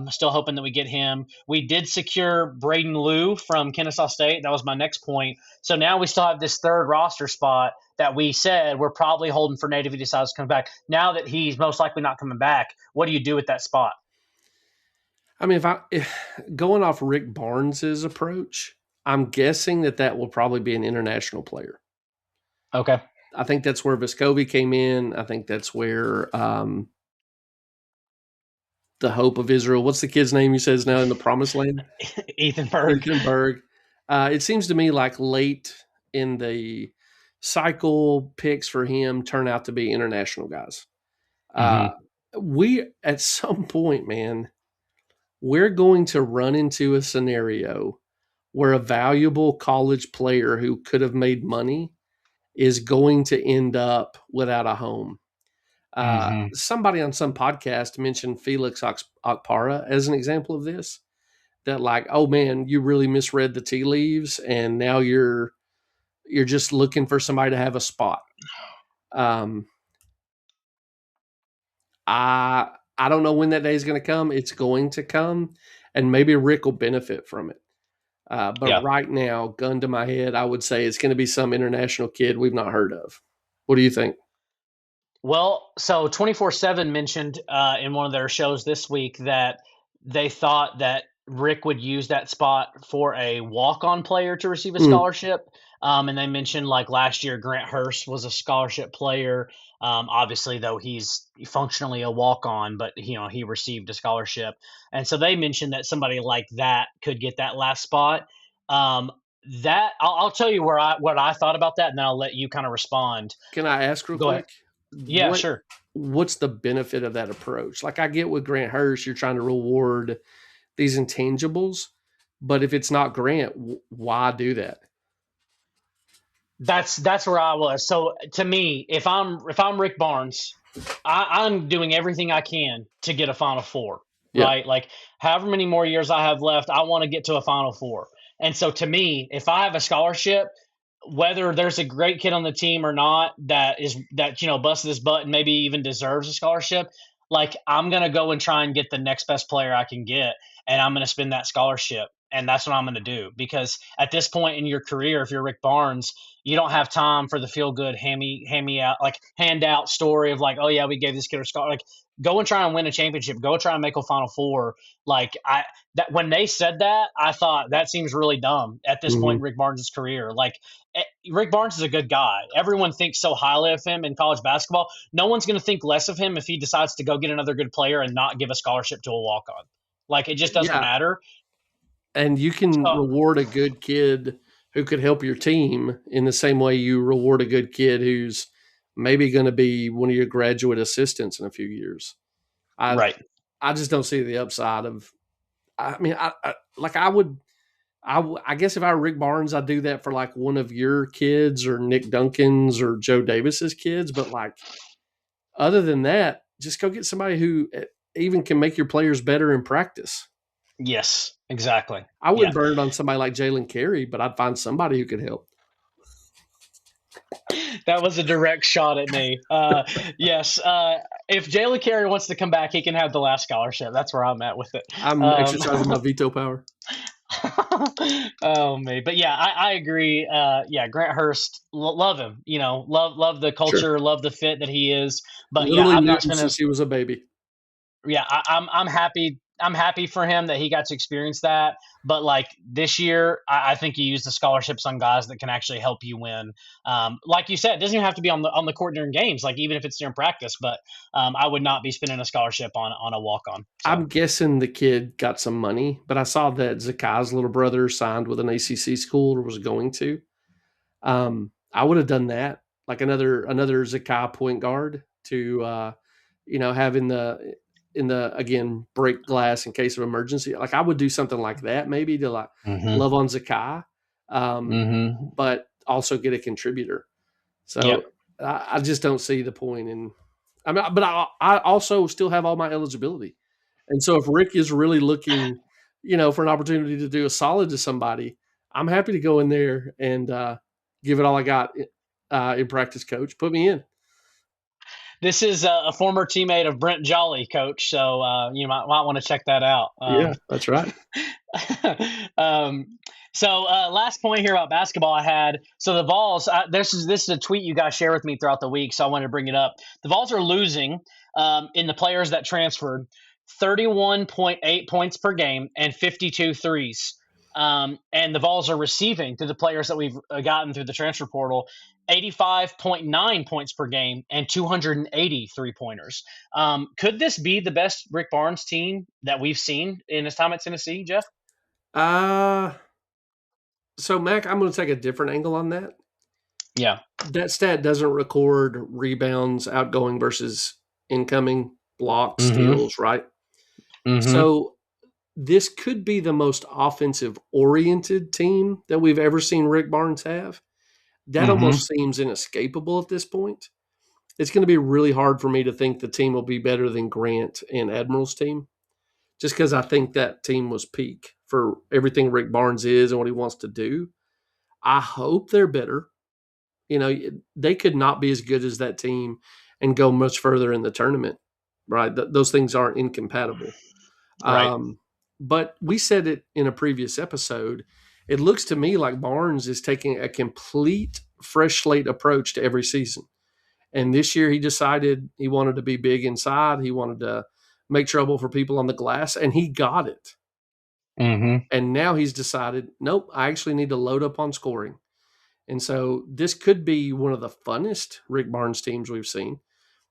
Still hoping that we get him. We did secure Braden Liu from Kennesaw State. That was my next point. So now we still have this third roster spot that we said we're probably holding for Nate if he decides to come back. Now that he's most likely not coming back, what do you do with that spot? I mean, if going off Rick Barnes's approach, I'm guessing that will probably be an international player. Okay. I think that's where Vescovi came in. I think that's where the hope of Israel. What's the kid's name you said is now in the promised land? Ethan Berg. Ethan Berg. It seems to me like late in the cycle, picks for him turn out to be international guys. Uh, Mm-hmm. we, at some point, man, we're going to run into a scenario where a valuable college player who could have made money is going to end up without a home. Mm-hmm. Somebody on some podcast mentioned Felix Okpara as an example of this. That like, oh man, you really misread the tea leaves, and now you're just looking for somebody to have a spot. Um, I don't know when that day is going to come. It's going to come, and maybe Rick will benefit from it. But Yeah. right now, gun to my head, I would say it's going to be some international kid we've not heard of. What do you think? Well, so 24/7 mentioned in one of their shows this week that they thought that Rick would use that spot for a walk-on player to receive a Mm, scholarship. And they mentioned like last year, Grant Hurst was a scholarship player. Obviously, though he's functionally a walk-on, but he received a scholarship. And so they mentioned that somebody like that could get that last spot. Um, that I'll tell you what I thought about that, and then I'll let you kind of respond. can I ask real Go ahead. quick? Yeah, What sure. what's the benefit of that approach? Like I get with Grant Hurst, you're trying to reward these intangibles, but if it's not Grant, why do that? That's where I was. So to me, if I'm Rick Barnes, I'm doing everything I can to get a Final Four. Yeah. Right, like however many more years I have left, I want to get to a Final Four. And so to me, if I have a scholarship, whether there's a great kid on the team or not that busted his butt and maybe even deserves a scholarship, like I'm gonna go and try and get the next best player I can get, and I'm gonna spend that scholarship. And that's what I'm going to do because at this point in your career, if you're Rick Barnes, you don't have time for the feel good hand me out like handout story of like, oh yeah, we gave this kid a scholarship. Like, go and try and win a championship. Go try and make a Final Four. Like that when they said that, I thought that seems really dumb at this point Mm-hmm. in Rick Barnes' career. Like Rick Barnes is a good guy. Everyone thinks so highly of him in college basketball. No one's going to think less of him if he decides to go get another good player and not give a scholarship to a walk on. Like it just doesn't Yeah. matter. And you can So reward a good kid who could help your team in the same way you reward a good kid who's maybe going to be one of your graduate assistants in a few years. I right. I just don't see the upside of. I mean, I like I would I guess if I were Rick Barnes, I'd do that for like one of your kids or Nick Duncan's or Joe Davis's kids. But like other than that, just go get somebody who even can make your players better in practice. Yes, exactly. I Yeah. wouldn't burn it on somebody like Jalen Carey, but I'd find somebody who could help. That was a direct shot at me. Yes, if Jalen Carey wants to come back, he can have the last scholarship. That's where I'm at with it. I'm exercising my veto power. Oh me, but yeah, I agree. Yeah, Grant Hurst, love him. Love the Sure. culture, love the fit that he is. But yeah, Literally I'm knew not him spending. since he was a baby. Yeah, I'm happy. I'm happy for him that he got to experience that. But like this year, I think you use the scholarships on guys that can actually help you win. Like you said, it doesn't even have to be on the court during games. Like even if it's during practice. But I would not be spending a scholarship on a walk on. So. I'm guessing the kid got some money, but I saw that Zakai's little brother signed with an ACC school or was going to. I would have done that, like another Zakai point guard to have in the again break glass in case of emergency. Like I would do something like that maybe to like Mm-hmm. love on Zakai, Mm-hmm. but also get a contributor. Yep. So I just don't see the point in. I mean, but I also still have all my eligibility, and so if Rick is really looking, for an opportunity to do a solid to somebody, I'm happy to go in there and give it all I got in practice. Coach, put me in. This is a former teammate of Brent Jolly, coach. So you might want to check that out. Yeah, that's right. um, last point here about basketball I had. So the Vols, this is a tweet you guys share with me throughout the week, so I wanted to bring it up. The Vols are losing in the players that transferred 31.8 points per game and 52 threes. And the Vols are receiving through the players that we've gotten through the transfer portal 85.9 points per game and 280 3-pointers. Could this be the best Rick Barnes team that we've seen in his time at Tennessee, Jeff? Uh so Mac, I'm going to take a different angle on that. Yeah. That stat doesn't record rebounds, outgoing versus incoming, blocks, Mm-hmm. steals, right? Mm-hmm. So this could be the most offensive oriented team that we've ever seen Rick Barnes have. That Mm-hmm. almost seems inescapable at this point. It's going to be really hard for me to think the team will be better than Grant and Admiral's team, just because I think that team was peak for everything Rick Barnes is and what he wants to do. I hope they're better. They could not be as good as that team and go much further in the tournament, right? Those things aren't incompatible. Right. Um, but we said it in a previous episode. It looks to me like Barnes is taking a complete fresh slate approach to every season. And this year he decided he wanted to be big inside. He wanted to make trouble for people on the glass, and he got it. Mm-hmm. And now he's decided, nope, I actually need to load up on scoring. And so this could be one of the funnest Rick Barnes teams we've seen.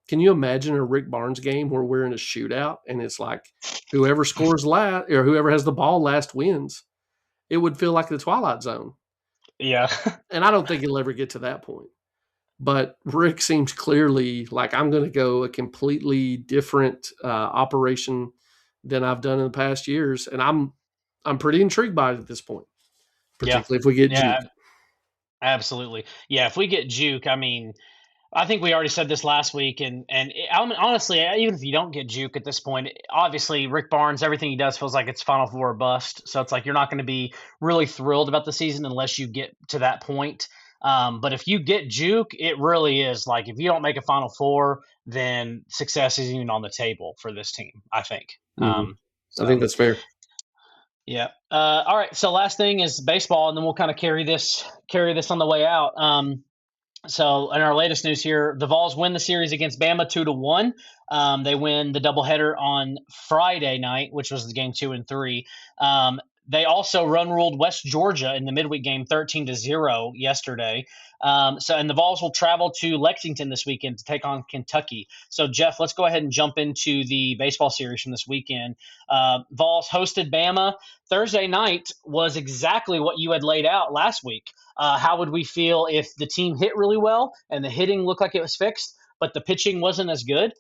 Can you imagine a Rick Barnes game where we're in a shootout and it's like whoever scores last or whoever has the ball last wins? It would feel like the Twilight Zone. Yeah. And I don't think it'll ever get to that point. But Rick seems clearly like I'm going to go a completely different operation than I've done in the past years, and I'm pretty intrigued by it at this point, Yeah. particularly if we get Yeah. Juke. Absolutely. Yeah. If we get Juke, I mean, I think we already said this last week, I mean, honestly, even if you don't get Juke at this point, obviously Rick Barnes, everything he does feels like it's Final Four or bust. So it's like you're not going to be really thrilled about the season unless you get to that point. But if you get Juke, it really is like if you don't make a Final Four, then success isn't even on the table for this team. I think. Mm-hmm. I So think that's fair. yeah. All right. So last thing is baseball, and then we'll kind of carry this on the way out. So in our latest news here, the Vols win the series against Bama 2-1. They win the doubleheader on Friday night, which was the game 2 and 3. They also run ruled West Georgia in the midweek game 13-0 yesterday. And the Vols will travel to Lexington this weekend to take on Kentucky. So Jeff, let's go ahead and jump into the baseball series from this weekend. Vols hosted Bama. Thursday night was exactly what you had laid out last week. How would we feel if the team hit really well and the hitting looked like it was fixed, but the pitching wasn't as good?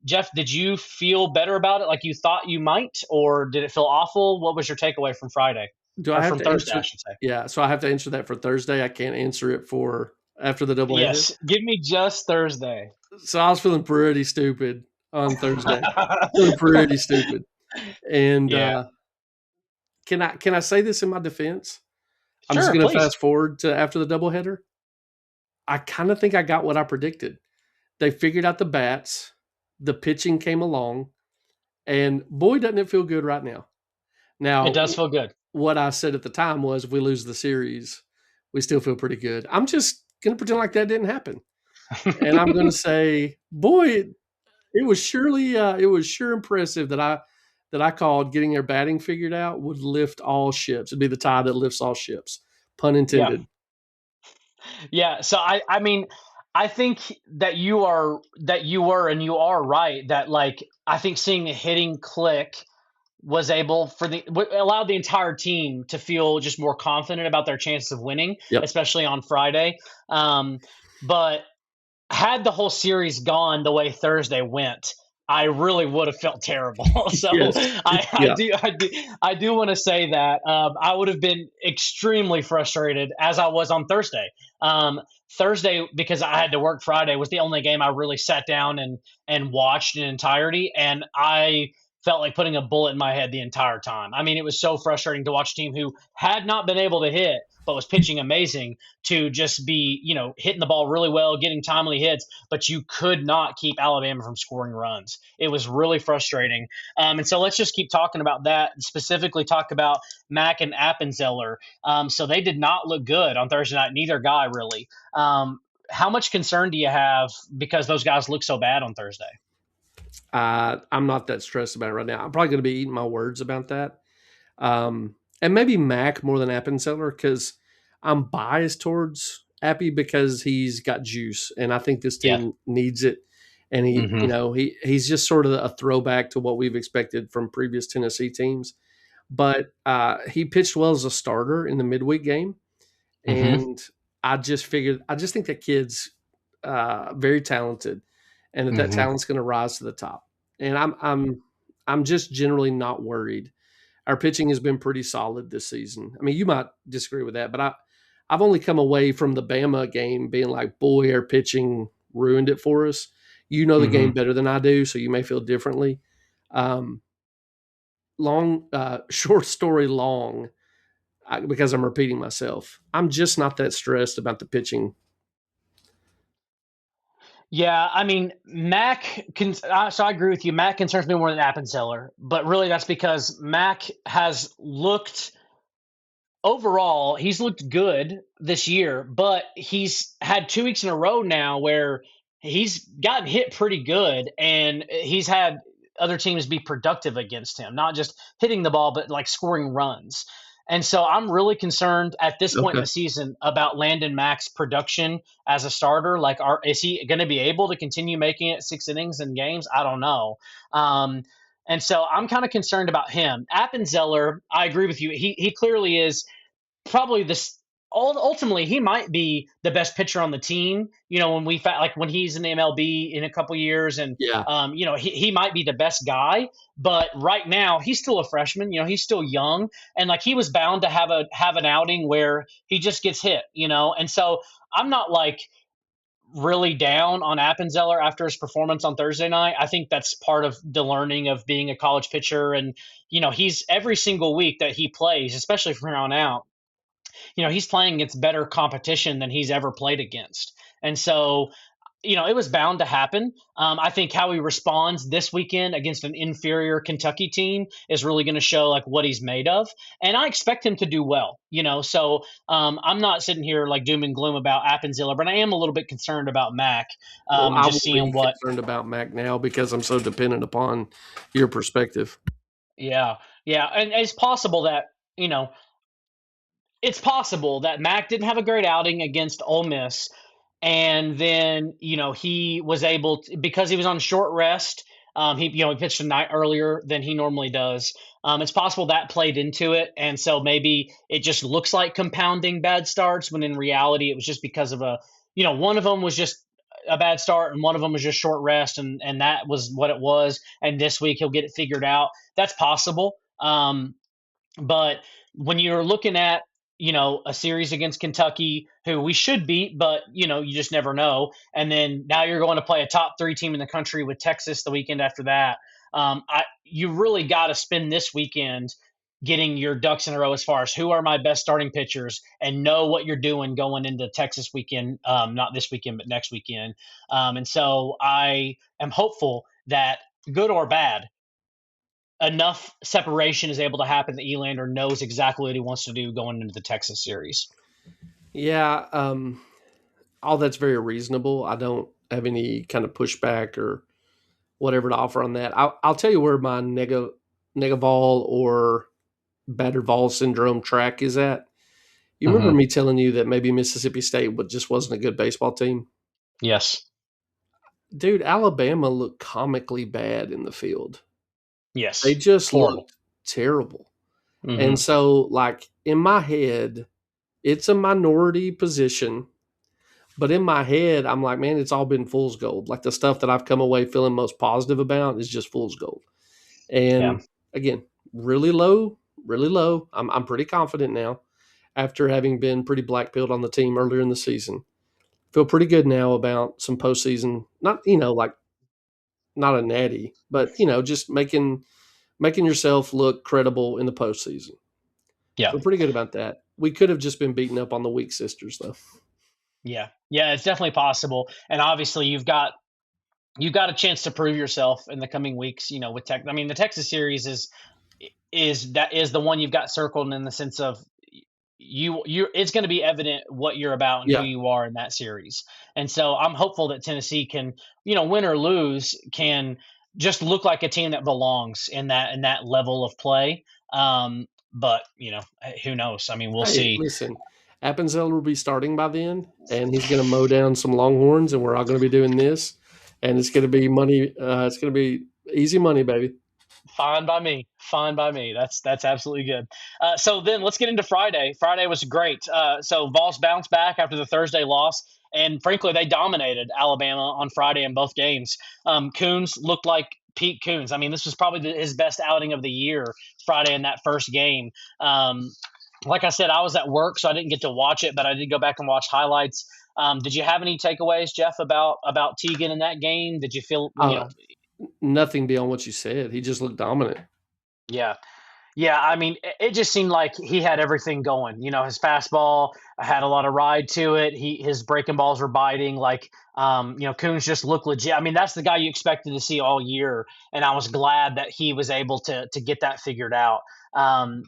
Jeff, did you feel better about it like you thought you might, or did it feel awful? What was your takeaway from Friday? Do I or have from to Thursday, I answer? should say. Yeah, so I have to answer that for Thursday. I can't answer it for after the doubleheader. Yes, give me just Thursday. So I was feeling pretty stupid on Thursday. Feeling pretty stupid. And Yeah, can I say this in my defense? I'm just sure, going to please. fast forward to after the doubleheader. I kind of think I got what I predicted. They figured out the bats. The pitching came along, and boy, doesn't it feel good right now. It Now, does feel good. what I said at the time was, if we lose the series, we still feel pretty good. I'm just going to pretend like that didn't happen, and I'm going to say, boy, it was sure impressive that I called getting their batting figured out would lift all ships. It'd be the tide that lifts all ships, pun Yeah. intended. Yeah, so I mean, I think that you were and you are right that like I think seeing the hitting click was able for allowed the entire team to feel just more confident about their chances of winning, Yep. especially on Friday. But had the whole series gone the way Thursday went, I really would have felt terrible. So Yes. Yeah. I do want to say that I would have been extremely frustrated as I was on Thursday. Um, Thursday, because I had to work Friday, was the only game I really sat down and watched in entirety, and I felt like putting a bullet in my head the entire time. I mean, it was so frustrating to watch a team who had not been able to hit but was pitching amazing to just be, hitting the ball really well, getting timely hits, but you could not keep Alabama from scoring runs. It was really frustrating. And so let's just keep talking about that, specifically talk about Mack and Appenzeller. So they did not look good on Thursday night, neither guy really. How much concern do you have because those guys look so bad on Thursday? I'm not that stressed about it right now. I'm probably going to be eating my words about that. And maybe Mac more than Appenzeller because I'm biased towards Appy because he's got juice, and I think this Yeah. team needs it. And Mm-hmm. he's just sort of a throwback to what we've expected from previous Tennessee teams. But he pitched well as a starter in the midweek game, Mm-hmm. and I just think that kid's very talented, and that Mm-hmm. talent's going to rise to the top. And I'm just generally not worried. Our pitching has been pretty solid this season. I mean, you might disagree with that, but I've only come away from the Bama game being like, boy, our pitching ruined it for us. You know the game Mm-hmm. better than I do, so you may feel differently. Um, short story long, because I'm repeating myself. I'm just not that stressed about the pitching. Yeah, I mean, so I agree with you. Mac concerns me more than Appenzeller, but really that's because Mac has looked overall, he's looked good this year, but he's had 2 weeks in a row now where he's gotten hit pretty good, and he's had other teams be productive against him, not just hitting the ball, but like scoring runs. And so I'm really concerned at this point in Okay. the season about Landon Mack's production as a starter. Like, is he going to be able to continue making it 6 innings in games? I don't know. Um, and so I'm kind of concerned about him. Appenzeller, I agree with you. He clearly is probably this ultimately he might be the best pitcher on the team. When like when he's in the MLB in a couple years, and Yeah. he might be the best guy. But right now he's still a freshman. He's still young, and like he was bound to have an outing where he just gets hit. And so I'm not like really down on Appenzeller after his performance on Thursday night. I think that's part of the learning of being a college pitcher, and he's every single week that he plays, especially from here on out, he's playing against better competition than he's ever played against. And so, it was bound to happen. I think how he responds this weekend against an inferior Kentucky team is really going to show like what he's made of. And I expect him to do well, So I'm not sitting here like doom and gloom about Appenziller, but I am a little bit concerned about Mac, Well, and I just will be seeing what. concerned about Mac now because I'm so dependent upon your perspective. Yeah, yeah, and it's possible that you know it's possible that Mac didn't have a great outing against Ole Miss, and then he was able to, because he was on short rest. He pitched a night earlier than he normally does. It's possible that played into it, and so maybe it just looks like compounding bad starts when in reality it was just because of one of them was just a bad start and one of them was just short rest, and that was what it was. And this week he'll get it figured out. That's possible. But when you're looking at, a series against Kentucky, who we should beat, but you just never know. And then now you're going to play a top three team in the country with Texas the weekend after that. You really got to spend this weekend getting your ducks in a row as far as who are my best starting pitchers, and know what you're doing going into Texas weekend, not this weekend, but next weekend. And so I am hopeful that, good or bad, enough separation is able to happen that Elander knows exactly what he wants to do going into the Texas series. Yeah, all that's very reasonable. I don't have any kind of pushback or whatever to offer on that. I'll tell you where my Negaval or battered Vol syndrome track is at. You remember Mm-hmm. me telling you that maybe Mississippi State just wasn't a good baseball team? Yes. Dude, Alabama looked comically bad in the field. They Yes. just Horrible. looked terrible. And Mm-hmm. so, like, in my head, it's a minority position. But in my head, I'm like, man, it's all been fool's gold. Like the stuff that I've come away feeling most positive about is just fool's gold. Yeah. And again, really low, really low. I'm pretty confident now after having been pretty black pilled on the team earlier in the season. Feel pretty good now about some postseason. Not like not a natty, but just making yourself look credible in the postseason. Yeah. Feel pretty good about that. We could have just been beaten up on the weak sisters though. Yeah. Yeah. It's definitely possible. And obviously, you've got a chance to prove yourself in the coming weeks. With Tech. I mean, the Texas series is the one you've got circled, in the sense of, you it's going to be evident what you're about and who Yeah. you are in that series. And so I'm hopeful that Tennessee can, win or lose, can just look like a team that belongs in that level of play. But who knows? I mean, we'll Hey, see. listen, Appenzeller will be starting by then, and he's going to mow down some Longhorns, and we're all going to be doing this, and it's going to be money. It's going to be easy money, baby. Fine by me. Fine by me. That's absolutely good. So then let's get into Friday. Friday was great. So Vols bounced back after the Thursday loss, and frankly, they dominated Alabama on Friday in both games. Coons looked like Pete Coons. I mean, this was probably his best outing of the year Friday in that first game. Like I said, I was at work, so I didn't get to watch it, but I did go back and watch highlights. Did you have any takeaways, Jeff, about Teagan in that game? Did you feel, Uh, Nothing beyond what you said. He just looked dominant. yeah. Yeah, I mean, it just seemed like he had everything going. His fastball had a lot of ride to it. His breaking balls were biting. Like, Coons just looked legit. I mean, that's the guy you expected to see all year, and I was glad that he was able to get that figured out. Um,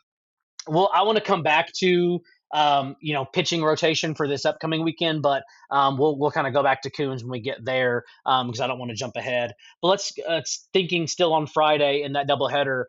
well, I want to come back to, pitching rotation for this upcoming weekend, but we'll kind of go back to Coons when we get there, because I don't want to jump ahead. But let's thinking still on Friday in that doubleheader.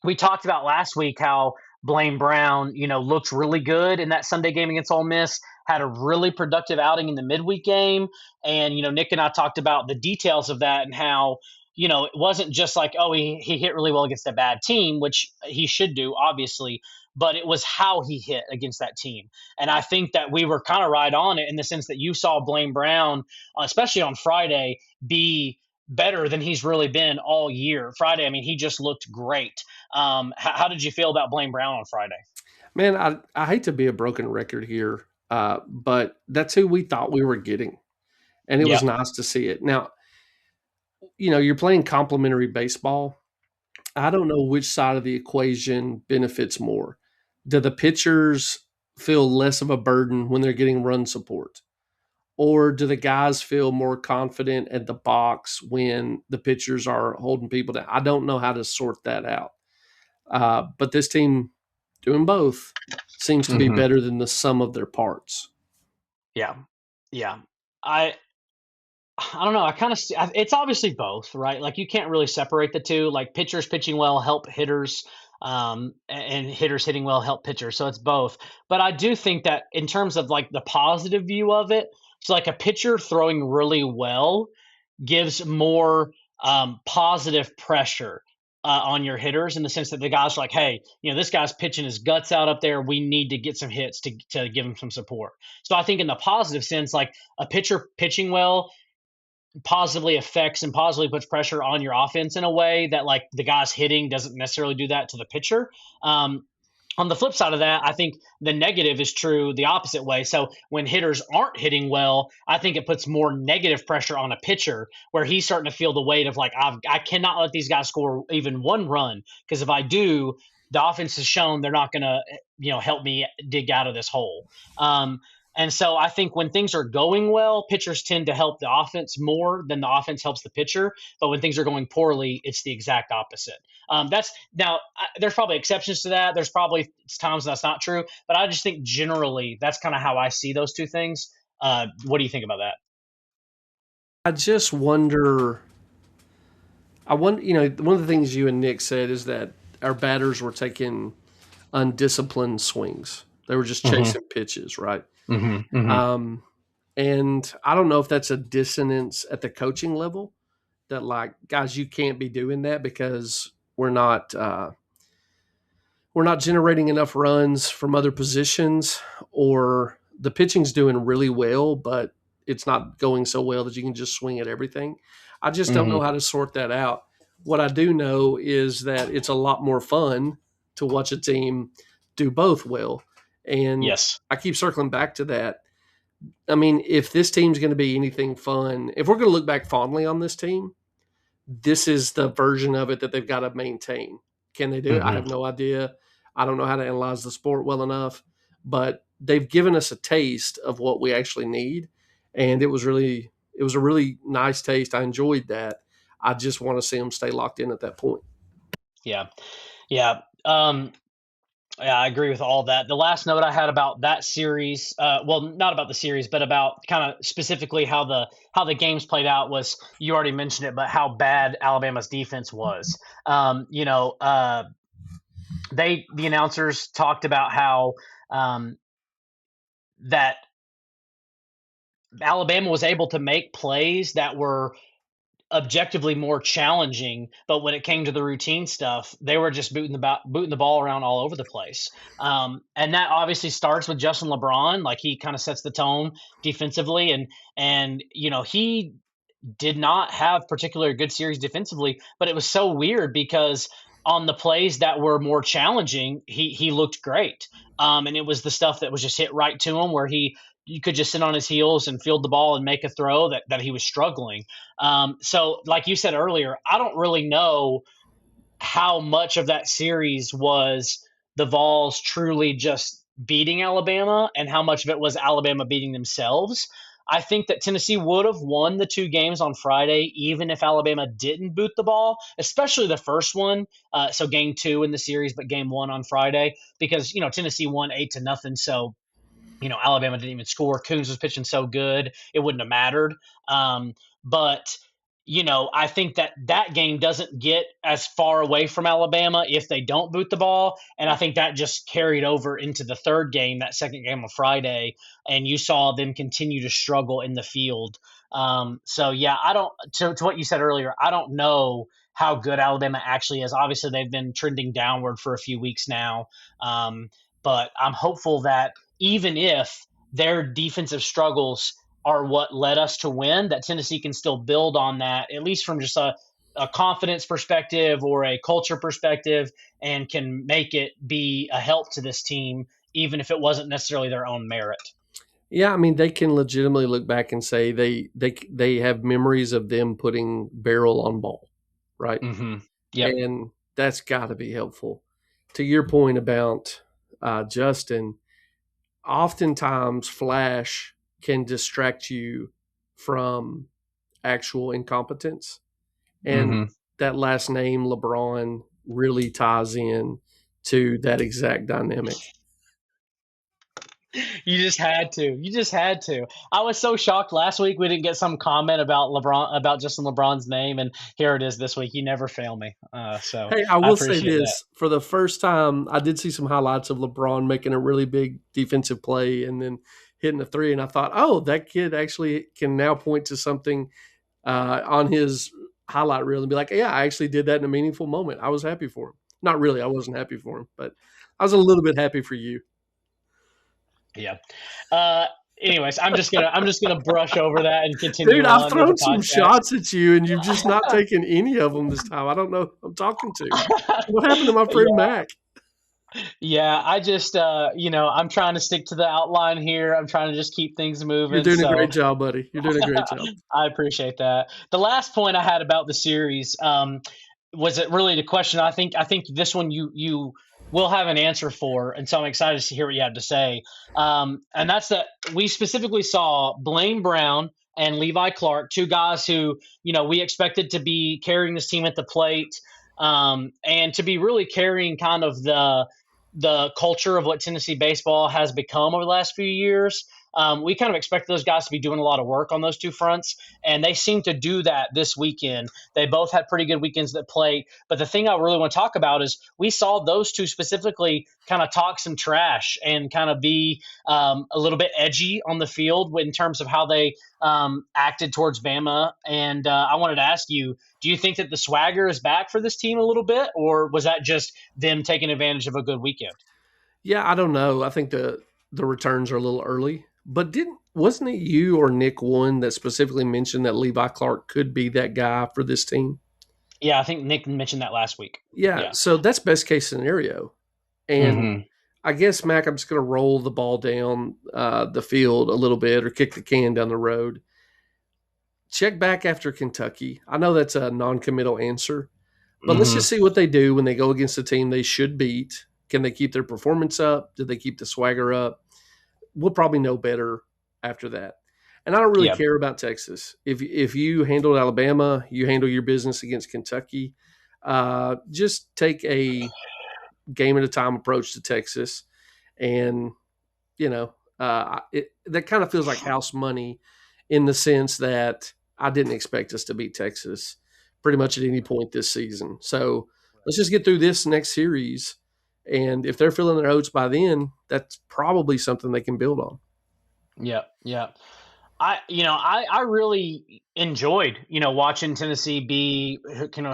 We talked about last week how Blaine Brown, looked really good in that Sunday game against Ole Miss. Had a really productive outing in the midweek game, and Nick and I talked about the details of that, and how it wasn't just like, oh, he hit really well against a bad team, which he should do, obviously, but it was how he hit against that team. And I think that we were kind of right on it, in the sense that you saw Blaine Brown, especially on Friday, be better than he's really been all year. Friday, I mean, he just looked great. How did you feel about Blaine Brown on Friday? Man, I hate to be a broken record here, but that's who we thought we were getting, and it was Yep. nice to see it. Now, you're playing complementary baseball. I don't know which side of the equation benefits more. Do the pitchers feel less of a burden when they're getting run support? Or do the guys feel more confident at the box when the pitchers are holding people down? I don't know how to sort that out. But this team doing both seems to be Hmm. better than the sum of their parts. Yeah. Yeah. I I don't know. I kind of see, it's obviously both, right? Like, you can't really separate the two. Like, pitchers pitching well help hitters, and hitters hitting well help pitchers. So it's both. But I do think that, in terms of like the positive view of it, so like a pitcher throwing really well gives more positive pressure on your hitters, in the sense that the guys are like, hey, this guy's pitching his guts out up there. We need to get some hits to give him some support. So I think, in the positive sense, like, a pitcher pitching well positively affects and positively puts pressure on your offense in a way that, like, the guy's hitting doesn't necessarily do that to the pitcher. Um, On the flip side of that, I think the negative is true the opposite way. So when hitters aren't hitting well, I think it puts more negative pressure on a pitcher where he's starting to feel the weight of like, I cannot let these guys score even one run because if I do, the offense has shown they're not going to, help me dig out of this hole. And so I think when things are going well, pitchers tend to help the offense more than the offense helps the pitcher. But when things are going poorly, it's the exact opposite. That's now there's probably exceptions to that. There's probably times that's not true, but I just think generally that's kind of how I see those two things. What do you think about that? I just wonder. I wonder. One of the things you and Nick said is that our batters were taking undisciplined swings. They were just Mm-hmm. chasing pitches, right? Mm-hmm. Mm-hmm. Um, and I don't know if that's a dissonance at the coaching level that, like, guys, you can't be doing that because we're not generating enough runs from other positions, or the pitching's doing really well, but it's not going so well that you can just swing at everything. I just don't know Mm-hmm. how to sort that out. What I do know is that it's a lot more fun to watch a team do both well. And Yes. I keep circling back to that. I mean, if this team's going to be anything fun, if we're going to look back fondly on this team, this is the version of it that they've got to maintain. Can they do it? I Mm-hmm. have no idea. I don't know how to analyze the sport well enough, but they've given us a taste of what we actually need, and it was a really nice taste. I enjoyed that. I just want to see them stay locked in at that point. Yeah. Yeah. Yeah, I agree with all that. The last note I had about that series, well, not about the series, but about kind of specifically how the games played out was you already mentioned it, but how bad Alabama's defense was. The announcers talked about how that Alabama was able to make plays that were objectively more challenging, but when it came to the routine stuff, they were just booting the ball around all over the place. And that obviously starts with Justin LeBron, like he kind of sets the tone defensively, and he did not have particularly good series defensively, but it was so weird because on the plays that were more challenging, he looked great. And it was the stuff that was just hit right to him where you could just sit on his heels and field the ball and make a throw that he was struggling. So like you said earlier, I don't really know how much of that series was the Vols truly just beating Alabama and how much of it was Alabama beating themselves. I think that Tennessee would have won the two games on Friday, even if Alabama didn't boot the ball, especially the first one. So game two in the series, but game one on Friday, because Tennessee won 8-0. So Alabama didn't even score. Coons was pitching so good, it wouldn't have mattered. But I think that game doesn't get as far away from Alabama if they don't boot the ball. And I think that just carried over into the third game, that second game on Friday. And you saw them continue to struggle in the field. So, yeah, to what you said earlier, I don't know how good Alabama actually is. Obviously, they've been trending downward for a few weeks now. But I'm hopeful that even if their defensive struggles are what led us to win, that Tennessee can still build on that, at least from just a confidence perspective or a culture perspective, and can make it be a help to this team, even if it wasn't necessarily their own merit. Yeah, I mean, they can legitimately look back and say they have memories of them putting barrel on ball, right? Mm-hmm. Yep. And that's got to be helpful. To your point about Justin, oftentimes flash can distract you from actual incompetence. And Mm-hmm. that last name, LeBron, really ties in to that exact dynamic. You just had to. You just had to. I was so shocked last week we didn't get some comment about LeBron, about Justin LeBron's name, and here it is this week. You never fail me. So Hey, I I will say appreciate that. this. For the first time, I did see some highlights of LeBron making a really big defensive play and then hitting a three. And I thought, oh, that kid actually can now point to something on his highlight reel and be like, yeah, I actually did that in a meaningful moment. I was happy for him. Not really. I wasn't happy for him, but I was a little bit happy for you. Yeah. Uh, anyways, I'm just gonna brush over that and continue Dude, I've on with the thrown some podcast. shots at you and you've just not taken any of them this time. I don't know who I'm talking to. What happened to my friend Yeah. Mac? Yeah, I just I'm trying to stick to the outline here. I'm trying to just keep things You're moving. doing a So great job, buddy. You're doing a great job. I appreciate that. The last point I had about the series was it really the question. I think this one you will have an answer for, and so I'm excited to hear what you have to say. And that's that we specifically saw Blaine Brown and Levi Clark, two guys who we expected to be carrying this team at the plate, and to be really carrying kind of the culture of what Tennessee baseball has become over the last few years. We kind of expect those guys to be doing a lot of work on those two fronts, and they seem to do that this weekend. They both had pretty good weekends at play. But the thing I really want to talk about is we saw those two specifically kind of talk some trash and kind of be a little bit edgy on the field in terms of how they acted towards Bama. And I wanted to ask you, do you think that the swagger is back for this team a little bit, or was that just them taking advantage of a good weekend? Yeah, I don't know. I think the returns are a little early, but didn't wasn't it you or Nick one that specifically mentioned that Levi Clark could be that guy for this team? Yeah, I think Nick mentioned that last week. Yeah, Yeah. so that's best case scenario. And Hmm. I guess Mac, I'm just going to roll the ball down the field a little bit or kick the can down the road. Check back after Kentucky. I know that's a non-committal answer, but let's Hmm. just see what they do when they go against a team they should beat. Can they keep their performance up? Do they keep the swagger up? We'll probably know better after that. And I don't really Yeah. care about Texas. If you handled Alabama, you handle your business against Kentucky. Just take a game at a time approach to Texas, and that kind of feels like house money in the sense that I didn't expect us to beat Texas pretty much at any point this season. So let's just get through this next series, and if they're filling their oats by then, that's probably something they can build on. Yeah. Yeah. I really enjoyed watching Tennessee be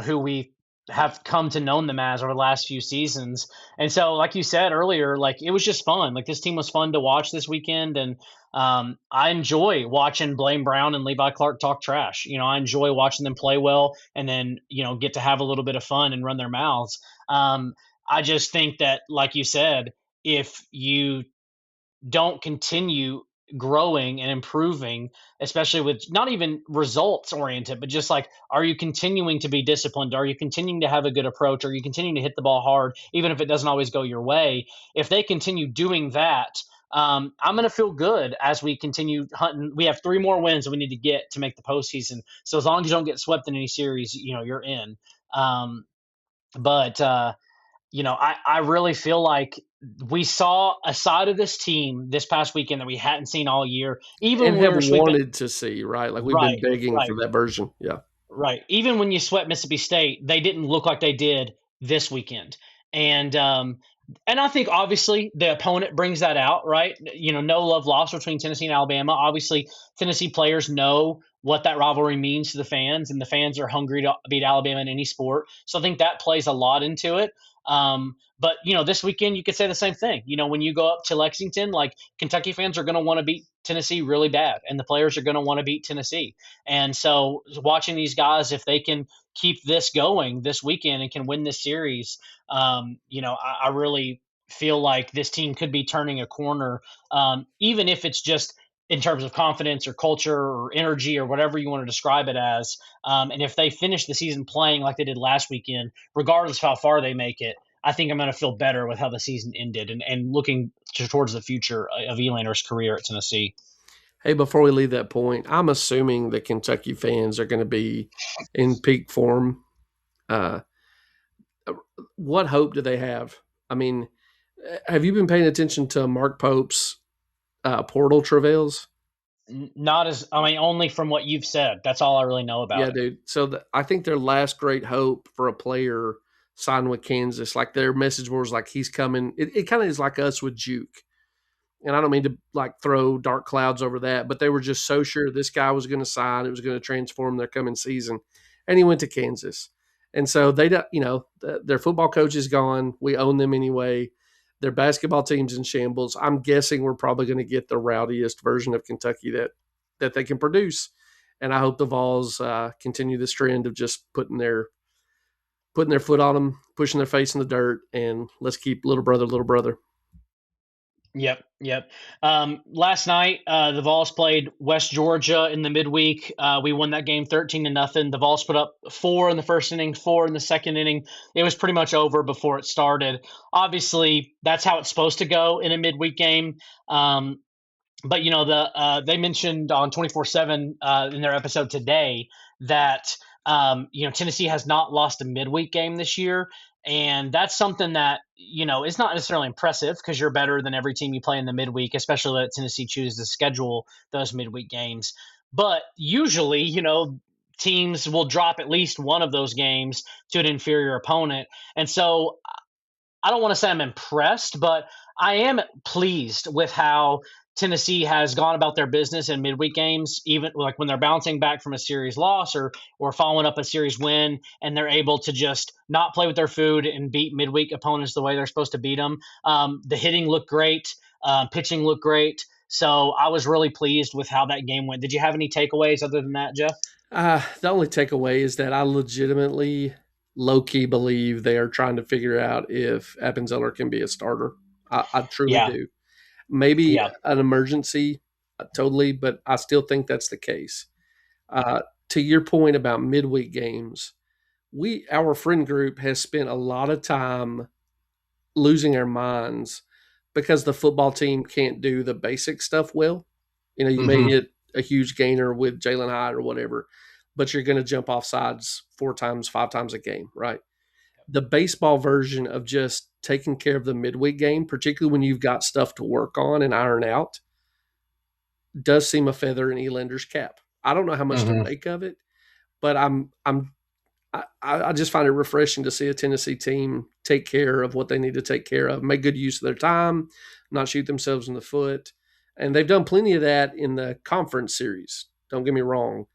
who we have come to know them as over the last few seasons. And so, like you said earlier, like it was just fun. Like this team was fun to watch this weekend, and I enjoy watching Blaine Brown and Levi Clark talk trash. I enjoy watching them play well, and then get to have a little bit of fun and run their mouths. I just think that, like you said, if you don't continue growing and improving, especially with not even results oriented, but just like, are you continuing to be disciplined? Are you continuing to have a good approach? Are you continuing to hit the ball hard, even if it doesn't always go your way? If they continue doing that, I'm going to feel good as we continue hunting. We have three more wins that we need to get to make the postseason. So as long as you don't get swept in any series, you're in. Um, but I really feel like we saw a side of this team this past weekend that we hadn't seen all year. Even And when we have were sweeping, wanted to see, right? Like we've been right, begging right, for that version. Yeah. right. Even when you swept Mississippi State, they didn't look like they did this weekend. And I think obviously the opponent brings that out, right? No love lost between Tennessee and Alabama. Obviously, Tennessee players know what that rivalry means to the fans, and the fans are hungry to beat Alabama in any sport. So I think that plays a lot into it. But this weekend you could say the same thing. When you go up to Lexington, like Kentucky fans are going to want to beat Tennessee really bad, and the players are going to want to beat Tennessee. And so watching these guys, if they can keep this going this weekend and can win this series, I really feel like this team could be turning a corner, even if it's just in terms of confidence or culture or energy or whatever you want to describe it as. And if they finish the season playing like they did last weekend, regardless of how far they make it, I think I'm going to feel better with how the season ended and looking towards the future of Elander's career at Tennessee. Hey, before we leave that point, I'm assuming the Kentucky fans are going to be in peak form. Uh, what hope do they have? I mean, have you been paying attention to Mark Pope's portal travails? Not as I mean, only from what you've said. That's all I really know Yeah, about it. dude. So I think their last great hope for a player signed with Kansas, like their message was like he's coming. It kind of is like us with Juke. And I don't mean to like throw dark clouds over that, but they were just so sure this guy was going to sign, it was going to transform their coming season, and he went to Kansas. And so they, their football coach is gone. We own them anyway. Their basketball team's in shambles. I'm guessing we're probably going to get the rowdiest version of Kentucky that they can produce. And I hope the Vols continue this trend of just putting their foot on them, pushing their face in the dirt, and let's keep little brother, little brother. Yep, yep. Last night, the Vols played West Georgia in the midweek. We won that game 13-0. The Vols put up 4 in the first inning, 4 in the second inning. It was pretty much over before it started. Obviously, that's how it's supposed to go in a midweek game. But they mentioned on 24/7 in their episode today that Tennessee has not lost a midweek game this year, and that's something that is not necessarily impressive because you're better than every team you play in the midweek, especially that Tennessee chooses to schedule those midweek games. But usually, teams will drop at least one of those games to an inferior opponent, and so I don't want to say I'm impressed, but I am pleased with how Tennessee has gone about their business in midweek games, even like when they're bouncing back from a series loss or following up a series win, and they're able to just not play with their food and beat midweek opponents the way they're supposed to beat them. The hitting looked great, pitching looked great, so I was really pleased with how that game went. Did you have any takeaways other than that, Jeff? The only takeaway is that I legitimately low key believe they are trying to figure out if Appenzeller can be a starter. I truly Yeah, do. Maybe yeah. an emergency, totally, but I still think that's the case. To your point about midweek games, our friend group has spent a lot of time losing our minds because the football team can't do the basic stuff well. You may Hmm. hit a huge gainer with Jalen Hyde or whatever, but you're going to jump off sides 4 times, 5 times a game, right? The baseball version of just taking care of the midweek game, particularly when you've got stuff to work on and iron out, does seem a feather in Elander's cap. I don't know how much to Hmm. make of it, but I just find it refreshing to see a Tennessee team take care of what they need to take care of, make good use of their time, not shoot themselves in the foot. And they've done plenty of that in the conference series. Don't get me wrong.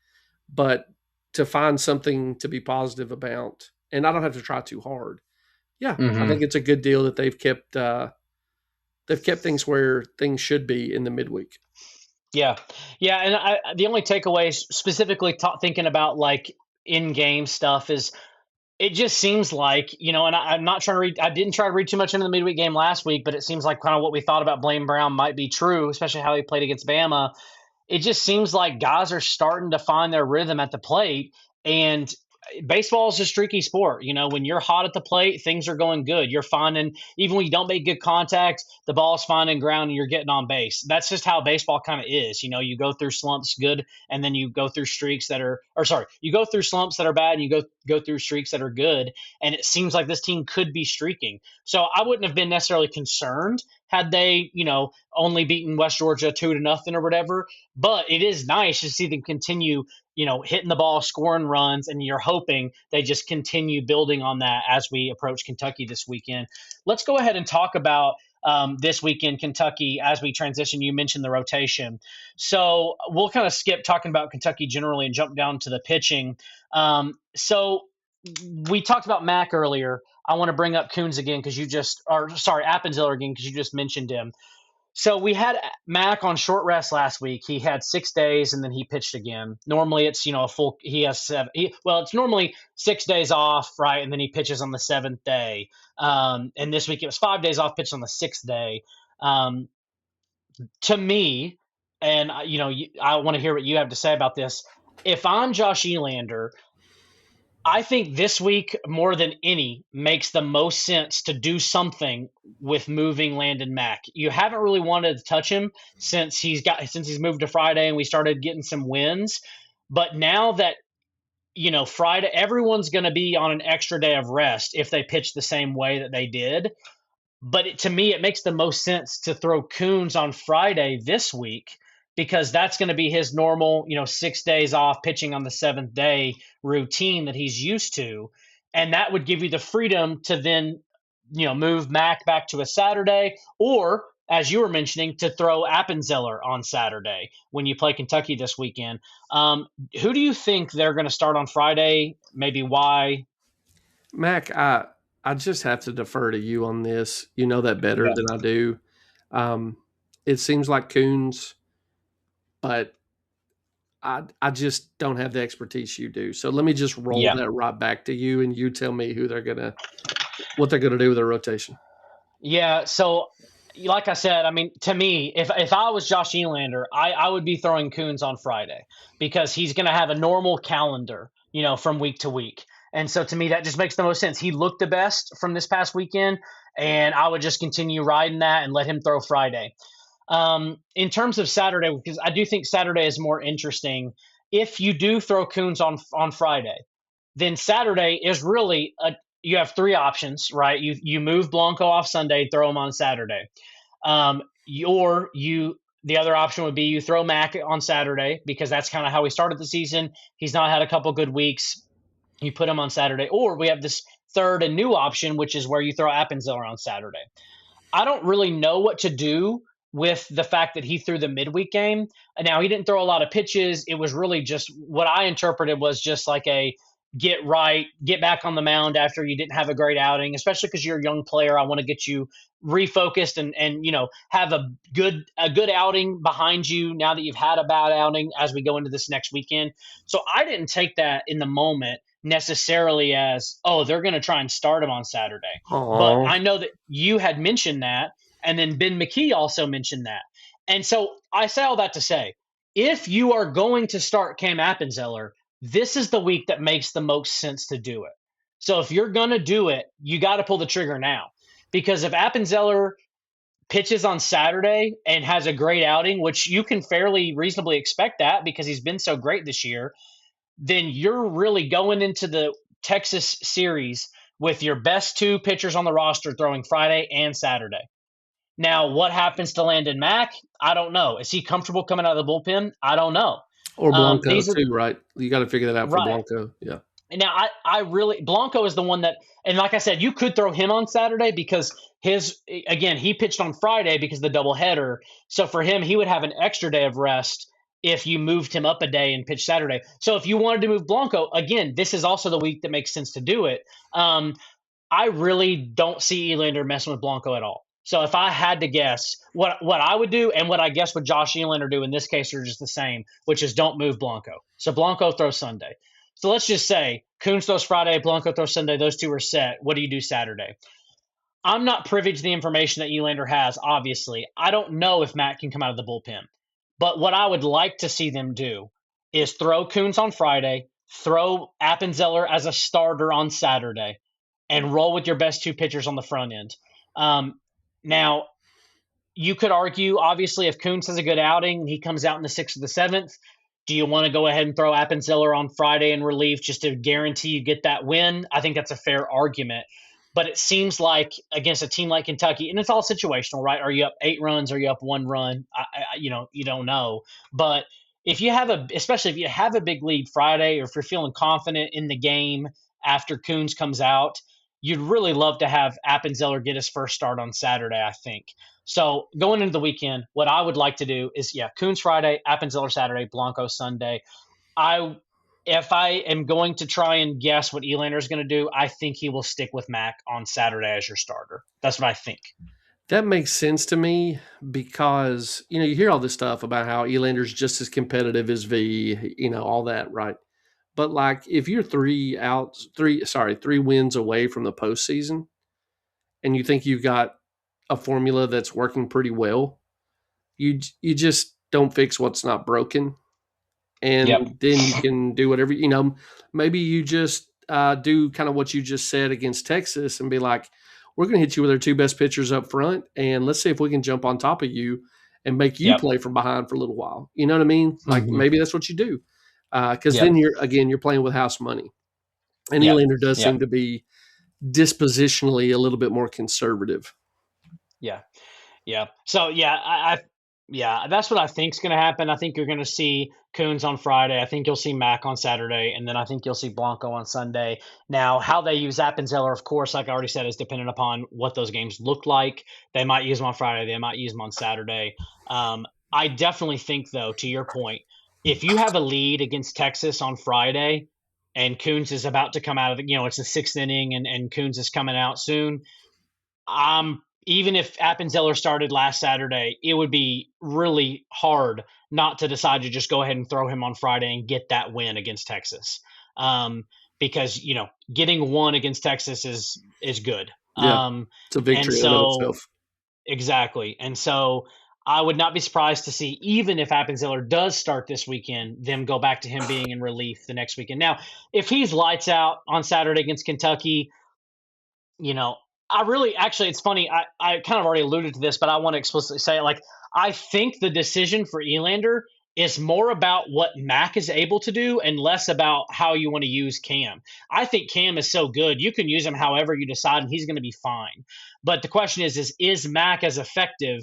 But to find something to be positive about, and I don't have to try too hard. Yeah, I Hmm. think it's a good deal that they've kept things where things should be in the midweek. Yeah, yeah, and the only takeaways specifically thinking about like in-game stuff is it just seems like and I'm not trying to read. I didn't try to read too much into the midweek game last week, but it seems like kind of what we thought about Blaine Brown might be true, especially how he played against Bama. It just seems like guys are starting to find their rhythm at the plate, and baseball is a streaky sport. When you're hot at the plate, things are going good. You're finding, even when you don't make good contact, the ball's finding ground and you're getting on base. That's just how baseball kind of is. You go through slumps good, and then you go through streaks that are, or sorry, you go through slumps that are bad, and you go through streaks that are good. And it seems like this team could be streaking. So I wouldn't have been necessarily concerned had they, only beaten West Georgia 2-0 or whatever. But it is nice to see them continue, hitting the ball, scoring runs, and you're hoping they just continue building on that as we approach Kentucky this weekend. Let's go ahead and talk about this weekend, Kentucky, as we transition. You mentioned the rotation. So we'll kind of skip talking about Kentucky generally and jump down to the pitching. So we talked about Mac earlier. I want to bring up Coons again because Appenziller again because you just mentioned him. So we had Mac on short rest last week. He had 6 days and then he pitched again. Normally it's a full. He has seven. It's normally 6 days off, right, and then he pitches on the seventh day. And this week it was 5 days off, pitched on the sixth day. Um, to me, and I want to hear what you have to say about this. If I'm Josh Elander, I think this week more than any makes the most sense to do something with moving Landon Mack. You haven't really wanted to touch him since he's moved to Friday and we started getting some wins. But now that Friday, everyone's going to be on an extra day of rest if they pitch the same way that they did. But to me, it makes the most sense to throw Coons on Friday this week because that's going to be his normal, 6 days off pitching on the seventh day routine that he's used to. And that would give you the freedom to then, move Mac back to a Saturday or, as you were mentioning, to throw Appenzeller on Saturday when you play Kentucky this weekend. Who do you think they're going to start on Friday? Maybe why? Mac, I just have to defer to you on this. You know that better Yeah. than I do. Um, it seems like Coons, but I just don't have the expertise you do. So let me just roll Yeah. that right back to you, and you tell me what they're gonna do with their rotation. Yeah, so like I said, I mean, to me, if I was Josh Elander, I would be throwing Coons on Friday because he's going to have a normal calendar, from week to week. And so to me, that just makes the most sense. He looked the best from this past weekend, and I would just continue riding that and let him throw Friday. In terms of Saturday, because I do think Saturday is more interesting. If you do throw Coons on Friday, then Saturday is really you have three options, right? You move Blanco off Sunday, throw him on Saturday. Or you the other option would be you throw Mac on Saturday because that's kind of how he started the season. He's not had a couple good weeks. You put him on Saturday, or we have this third and new option, which is where you throw Appenzell on Saturday. I don't really know what to do with the fact that he threw the midweek game. Now he didn't throw a lot of pitches. It was really just what I interpreted was just like a get right, get back on the mound after you didn't have a great outing, especially because you're a young player. I want to get you refocused and have a good outing behind you now that you've had a bad outing as we go into this next weekend. So I didn't take that in the moment necessarily as, oh, they're going to try and start him on Saturday. But Oh, I know that you had mentioned that, and then Ben McKee also mentioned that. And so I say all that to say, if you are going to start Cam Appenzeller, this is the week that makes the most sense to do it. So if you're going to do it, you got to pull the trigger now. Because if Appenzeller pitches on Saturday and has a great outing, which you can fairly reasonably expect that because he's been so great this year, then you're really going into the Texas series with your best two pitchers on the roster throwing Friday and Saturday. Now, what happens to Landon Mack? I don't know. Is he comfortable coming out of the bullpen? I don't know. or Blanco These are too, right? You got to figure that out for right. Blanco. Yeah. Now, I really Blanco is the one that, and like I said, you could throw him on Saturday because again he pitched on Friday because of the doubleheader. So for him, he would have an extra day of rest if you moved him up a day and pitched Saturday. So if you wanted to move Blanco, again, this is also the week that makes sense to do it. I really don't see Elander messing with Blanco at all. So if I had to guess, what I would do and what I guess what Josh Elander do in this case are just the same, which is don't move Blanco. So Blanco throws Sunday. So let's just say Coons throws Friday, Blanco throws Sunday. Those two are set. What do you do Saturday? I'm not privy to the information that Elander has, obviously. I don't know if Matt can come out of the bullpen. But what I would like to see them do is throw Coons on Friday, throw Appenzeller as a starter on Saturday, and roll with your best two pitchers on the front end. Now, you could argue, obviously, if Coons has a good outing and he comes out in the sixth or the seventh, do you want to go ahead and throw Appenzeller on Friday in relief just to guarantee you get that win? I think that's a fair argument. But it seems like against a team like Kentucky, and it's all situational, right? Are you up 8 runs? Are you up 1 run? You don't know. But if you have especially if you have a big lead Friday, or if you're feeling confident in the game after Coons comes out, you'd really love to have Appenzeller get his first start on Saturday, I think. So going into the weekend, what I would like to do is, Coons Friday, Appenzeller Saturday, Blanco Sunday. I If I am going to try and guess what Elander is going to do, I think he will stick with Mac on Saturday as your starter. That's what I think. That makes sense to me because, you hear all this stuff about how Elander's just as competitive as V, all that, right? But like if you're 3 wins away from the postseason and you think you've got a formula that's working pretty well, you just don't fix what's not broken, Yep. and then you can do whatever. Maybe you just do kind of what you just said against Texas and be like, we're going to hit you with our two best pitchers up front, and let's see if we can jump on top of you and make you Yep. play from behind for a little while. You know what I mean? Like Mm-hmm. maybe that's what you do, because Yep. then you're playing with house money. And Yep. Elander does Yep. seem to be dispositionally a little bit more conservative. Yeah. Yeah. So yeah, that's what I think is going to happen. I think you're going to see Coons on Friday. I think you'll see Mac on Saturday, and then I think you'll see Blanco on Sunday. Now, how they use Appenzeller, of course, like I already said, is dependent upon what those games look like. They might use them on Friday. They might use them on Saturday. I definitely think, though, to your point, if you have a lead against Texas on Friday, and Coons is about to come out of it's the sixth inning, and Coons is coming out soon. even if Appenzeller started last Saturday, it would be really hard not to decide to just go ahead and throw him on Friday and get that win against Texas. Um, because getting one against Texas is good. Yeah, it's a And victory in and of so itself. exactly, and so I would not be surprised to see, even if Appenzeller does start this weekend, them go back to him being in relief the next weekend. Now, if he's lights out on Saturday against Kentucky, you know, I really actually it's funny, I kind of already alluded to this, but I want to explicitly say it. Like, I think the decision for Elander is more about what Mac is able to do and less about how you want to use Cam. I think Cam is so good, you can use him however you decide, and he's going to be fine. But the question is Mac as effective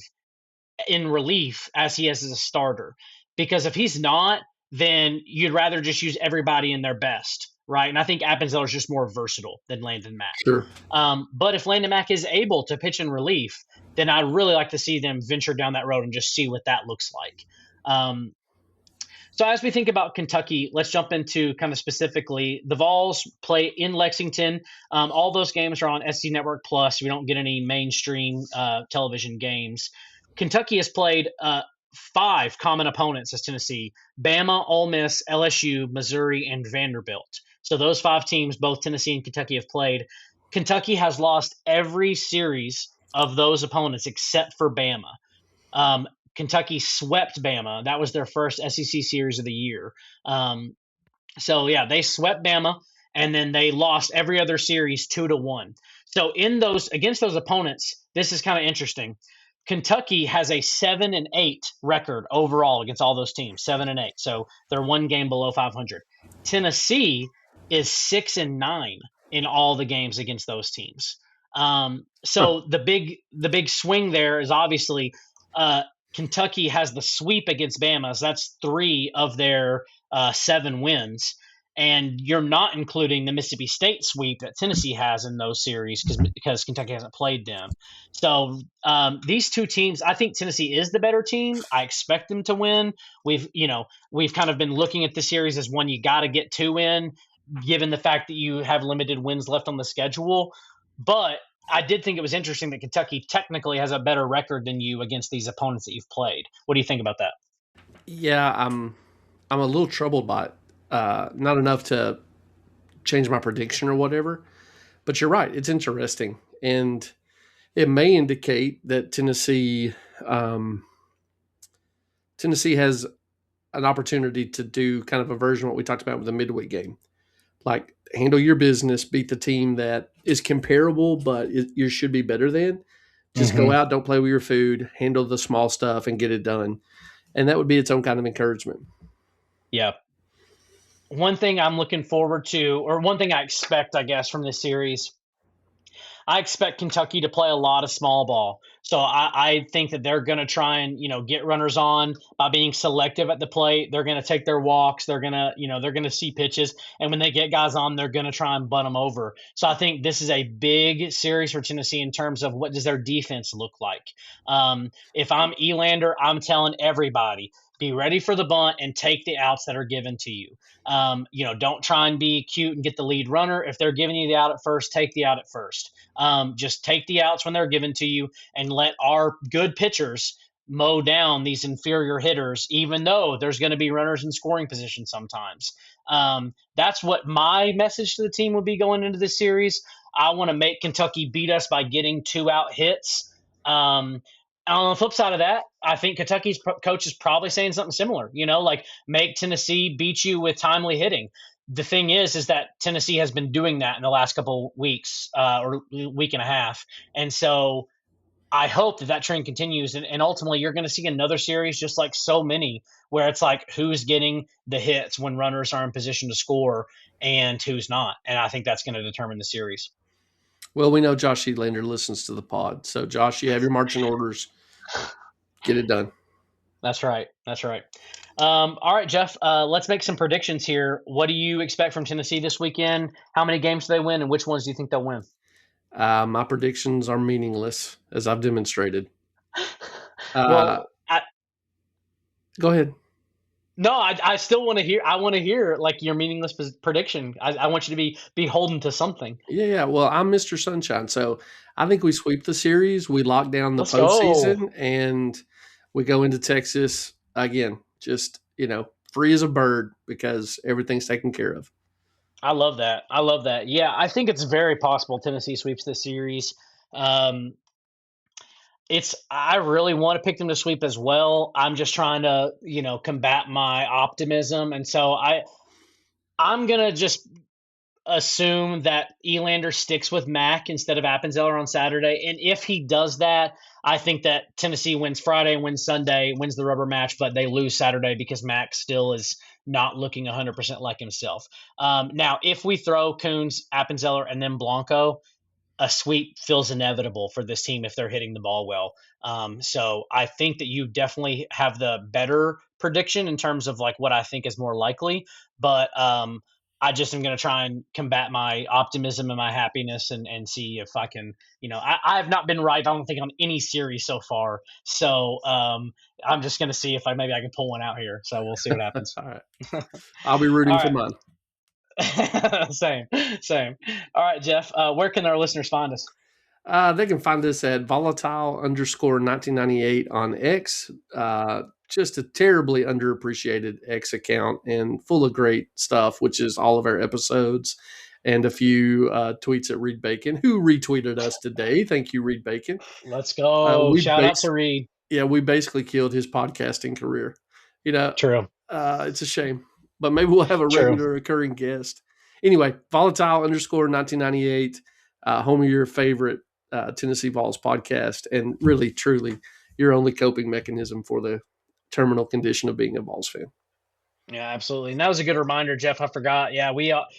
in relief as he is as a starter? Because if he's not, then you'd rather just use everybody in their best, right? And I think Appenzeller is just more versatile than Landon Mack. Sure. But if Landon Mack is able to pitch in relief, then I'd really like to see them venture down that road and just see what that looks like. Um, so as we think about Kentucky, let's jump into kind of specifically the Vols play in Lexington. All those games are on SC Network Plus. We don't get any mainstream television games. Kentucky has played five common opponents as Tennessee: Bama, Ole Miss, LSU, Missouri, and Vanderbilt. So those five teams, both Tennessee and Kentucky, have played. Kentucky has lost every series of those opponents except for Bama. Um, Kentucky swept Bama. That was their first SEC series of the year. So yeah, they swept Bama, and then they lost every other series 2-1. So in those against those opponents, this is kind of interesting. Kentucky has a 7-8 record overall against all those teams, 7-8. So they're one game below 500. Tennessee is 6-9 in all the games against those teams. Huh. So the big swing there is obviously uh, Kentucky has the sweep against Bama. So that's three of their seven wins. And you're not including the Mississippi State sweep that Tennessee has in those series because Kentucky hasn't played them. So these two teams, I think Tennessee is the better team. I expect them to win. We've kind of been looking at the series as one you got to get two in, given the fact that you have limited wins left on the schedule. But I did think it was interesting that Kentucky technically has a better record than you against these opponents that you've played. What do you think about that? Yeah, I'm a little troubled by it. Not enough to change my prediction or whatever, but you're right. It's interesting, and it may indicate that um, Tennessee has an opportunity to do kind of a version of what we talked about with the midweek game, like handle your business, beat the team that is comparable, but you should be better than. Just go Mm-hmm. out, don't play with your food, handle the small stuff, and get it done. And that would be its own kind of encouragement. Yeah. One thing I'm looking forward to, or one thing I expect, I guess, from this series, I expect Kentucky to play a lot of small ball. So I think that they're going to try and get runners on by being selective at the plate. They're going to take their walks. They're going to see pitches, and when they get guys on, they're going to try and butt them over. So I think this is a big series for Tennessee in terms of what does their defense look like. If I'm Elander, I'm telling everybody, be ready for the bunt and take the outs that are given to you. Don't try and be cute and get the lead runner. If they're giving you the out at first, take the out at first. Just take the outs when they're given to you and let our good pitchers mow down these inferior hitters, even though there's going to be runners in scoring position sometimes. That's what my message to the team would be going into this series. I want to make Kentucky beat us by getting two out hits. On the flip side of that, I think Kentucky's coach is probably saying something similar. Like make Tennessee beat you with timely hitting. The thing is that Tennessee has been doing that in the last couple weeks or week and a half, and so I hope that trend continues, and ultimately you're going to see another series just like so many, where it's like who's getting the hits when runners are in position to score and who's not, and I think that's going to determine the series. Well, we know Josh Edlander listens to the pod. So, Josh, you have your marching orders. Get it done. That's right. That's right. All right, Jeff. Let's make some predictions here. What do you expect from Tennessee this weekend? How many games do they win, and which ones do you think they'll win? My predictions are meaningless, as I've demonstrated. Uh, Well, I, Go ahead. No, I still want to hear. I want to hear like your meaningless prediction. I want you to be beholden to something. Yeah, yeah. Well, I'm Mr. Sunshine, so I think we sweep the series, we lock down the Let's go. postseason, and we go into Texas again. Just free as a bird because everything's taken care of. I love that. I love that. Yeah, I think it's very possible Tennessee sweeps this series. Um, it's I really want to pick them to sweep as well. I'm just trying to combat my optimism, and so I'm gonna just assume that Elander sticks with Mack instead of Appenzeller on Saturday. And if he does that, I think that Tennessee wins Friday, wins Sunday, wins the rubber match, but they lose Saturday because Mack still is not looking 100% like himself. Now, if we throw Coons, Appenzeller, and then Blanco, a sweep feels inevitable for this team if they're hitting the ball well. So I think that you definitely have the better prediction in terms of like what I think is more likely. But I just am going to try and combat my optimism and my happiness and see if I can, I have not been right, I don't think, on any series so far. So I'm just going to see if maybe I can pull one out here. So we'll see what happens. All right. I'll be All rooting for right. mine. Same, same. All right, Jeff, where can our listeners find us? They can find us at volatile_1998 on X. Just a terribly underappreciated X account and full of great stuff, which is all of our episodes and a few tweets at Reed Bacon, who retweeted us today. Thank you, Reed Bacon. Let's go. We Shout out to Reed. Yeah, we basically killed his podcasting career. You know, True. it's a shame, but maybe we'll have a True. regular recurring guest. Anyway, volatile_1998, home of your favorite Tennessee Vols podcast, and really, truly, your only coping mechanism for the terminal condition of being a Vols fan. Yeah, absolutely. And that was a good reminder, Jeff. I forgot. Yeah,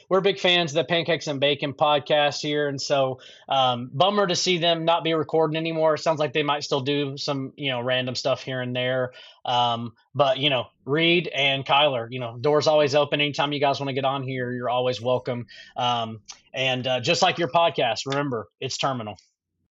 we're big fans of the Pancakes and Bacon podcast here, and so bummer to see them not be recording anymore. It sounds like they might still do some random stuff here and there. But Reed and Kyler, doors always open. Anytime you guys want to get on here, you're always welcome. And just like your podcast, remember, it's terminal.